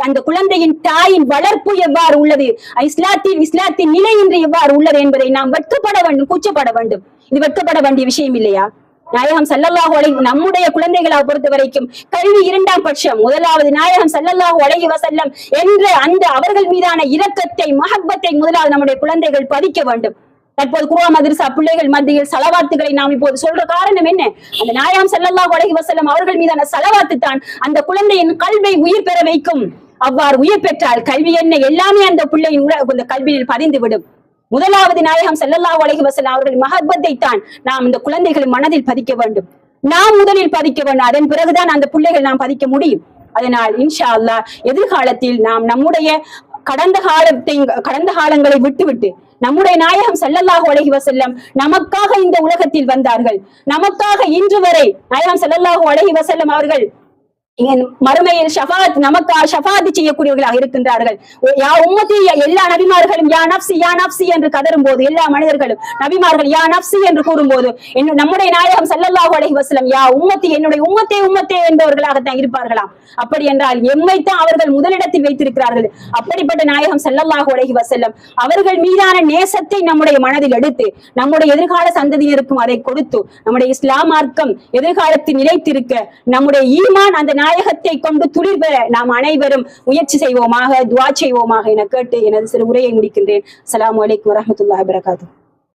அந்த குழந்தையின் தாயின் வளர்ப்பு எவ்வாறு உள்ளது, இஸ்லாத்தின் நிலை இன்று எவ்வாறு உள்ளது என்பதை நாம் வெட்கப்பட வேண்டும், கூச்சப்பட வேண்டும். இது வெட்கப்பட வேண்டிய விஷயம் இல்லையா? நாயகம் ஸல்லல்லாஹு அலைஹி நம்முடைய குழந்தைகளை பொறுத்த வரைக்கும் கல்வி இரண்டாம் பட்சம். முதலாவது நாயகம் ஸல்லல்லாஹு அலைஹி வஸல்லம் என்ற அந்த அவர்கள் மீதான இரக்கத்தை, மஹப்பத்தை முதலாவது நம்முடைய குழந்தைகள் பதிக்க வேண்டும். தற்போது குர்ஆன் மதரசா பிள்ளைகள் மத்தியில் ஸலவாத்துகளை நாம் இப்போது சொல்ற காரணம் என்ன? அந்த நாயகம் ஸல்லல்லாஹு அலைஹி வஸல்லம் அவர்கள் மீதான ஸலவாத்து தான் அந்த குழந்தையின் கல்வை உயிர் பெற வைக்கும். அவ்வாறு உயிர் பெற்றால் கல்வி என்ன எல்லாமே அந்த பிள்ளையின் அந்த கல்வியில் பதிந்து விடும். முதலாவது நாயகம் ஸல்லல்லாஹு அலைஹி வஸல்லம் அவர்களின் மஹப்பத்தை தான் நாம் இந்த குழந்தைகளின் மனதில் பதிக்க வேண்டும். நாம் முதலில் பதிக்க வேண்டும், அதன் பிறகுதான் அந்த பிள்ளைகள் நாம் பதிக்க முடியும். அதனால் இன்ஷா அல்லாஹ் எதிர்காலத்தில் நாம் நம்முடைய கடந்த காலங்களை விட்டுவிட்டு நம்முடைய நாயகம் ஸல்லல்லாஹு அலைஹி வஸல்லம் நமக்காக இந்த உலகத்தில் வந்தார்கள். நமக்காக இன்று வரை நாயகம் ஸல்லல்லாஹு அலைஹி வஸல்லம் அவர்கள் மறுமையில் நமக்கு ஷஃபாத் செய்யக்கூடியவர்களாக இருக்கின்றார்கள். யா உம்மத்தி, எல்லா நபிமார்களும் யா நப்சி யா நப்சி என்று கதரும் போது, எல்லா மனிதர்களும் நபிமார்கள் யா நப்சி என்று கூறும் போது நம்முடைய நாயகம் ஸல்லல்லாஹு அலைஹி வஸல்லம் யா உம்மத்தி, என்னுடைய உம்மத்தே என்பவர்களாகத்தான் இருப்பார்களாம். அப்படி என்றால் எம்மைத்தான் அவர்கள் முதலிடத்தில் வைத்திருக்கிறார்கள். அப்படிப்பட்ட நாயகம் ஸல்லல்லாஹு அலைஹி வஸல்லம் அவர்கள் மீதான நேசத்தை நம்முடைய மனதில் எடுத்து நம்முடைய எதிர்கால சந்ததியினருக்கும் அதை கொடுத்து நம்முடைய இஸ்லாம் மார்க்கம் எதிர்காலத்தில் நிலைத்திருக்க நம்முடைய ஈமான் அந்த நாயகத்தை கொண்டு துளிர் பெற நாம் அனைவரும் முயற்சி செய்வோமாக, துஆ செய்வோமாக என கேட்டு எனது சிறு உரையை முடிக்கின்றேன். அஸ்ஸலாமு அலைக்கும் வரஹ்மத்துல்லாஹி வபரகாத்துஹு.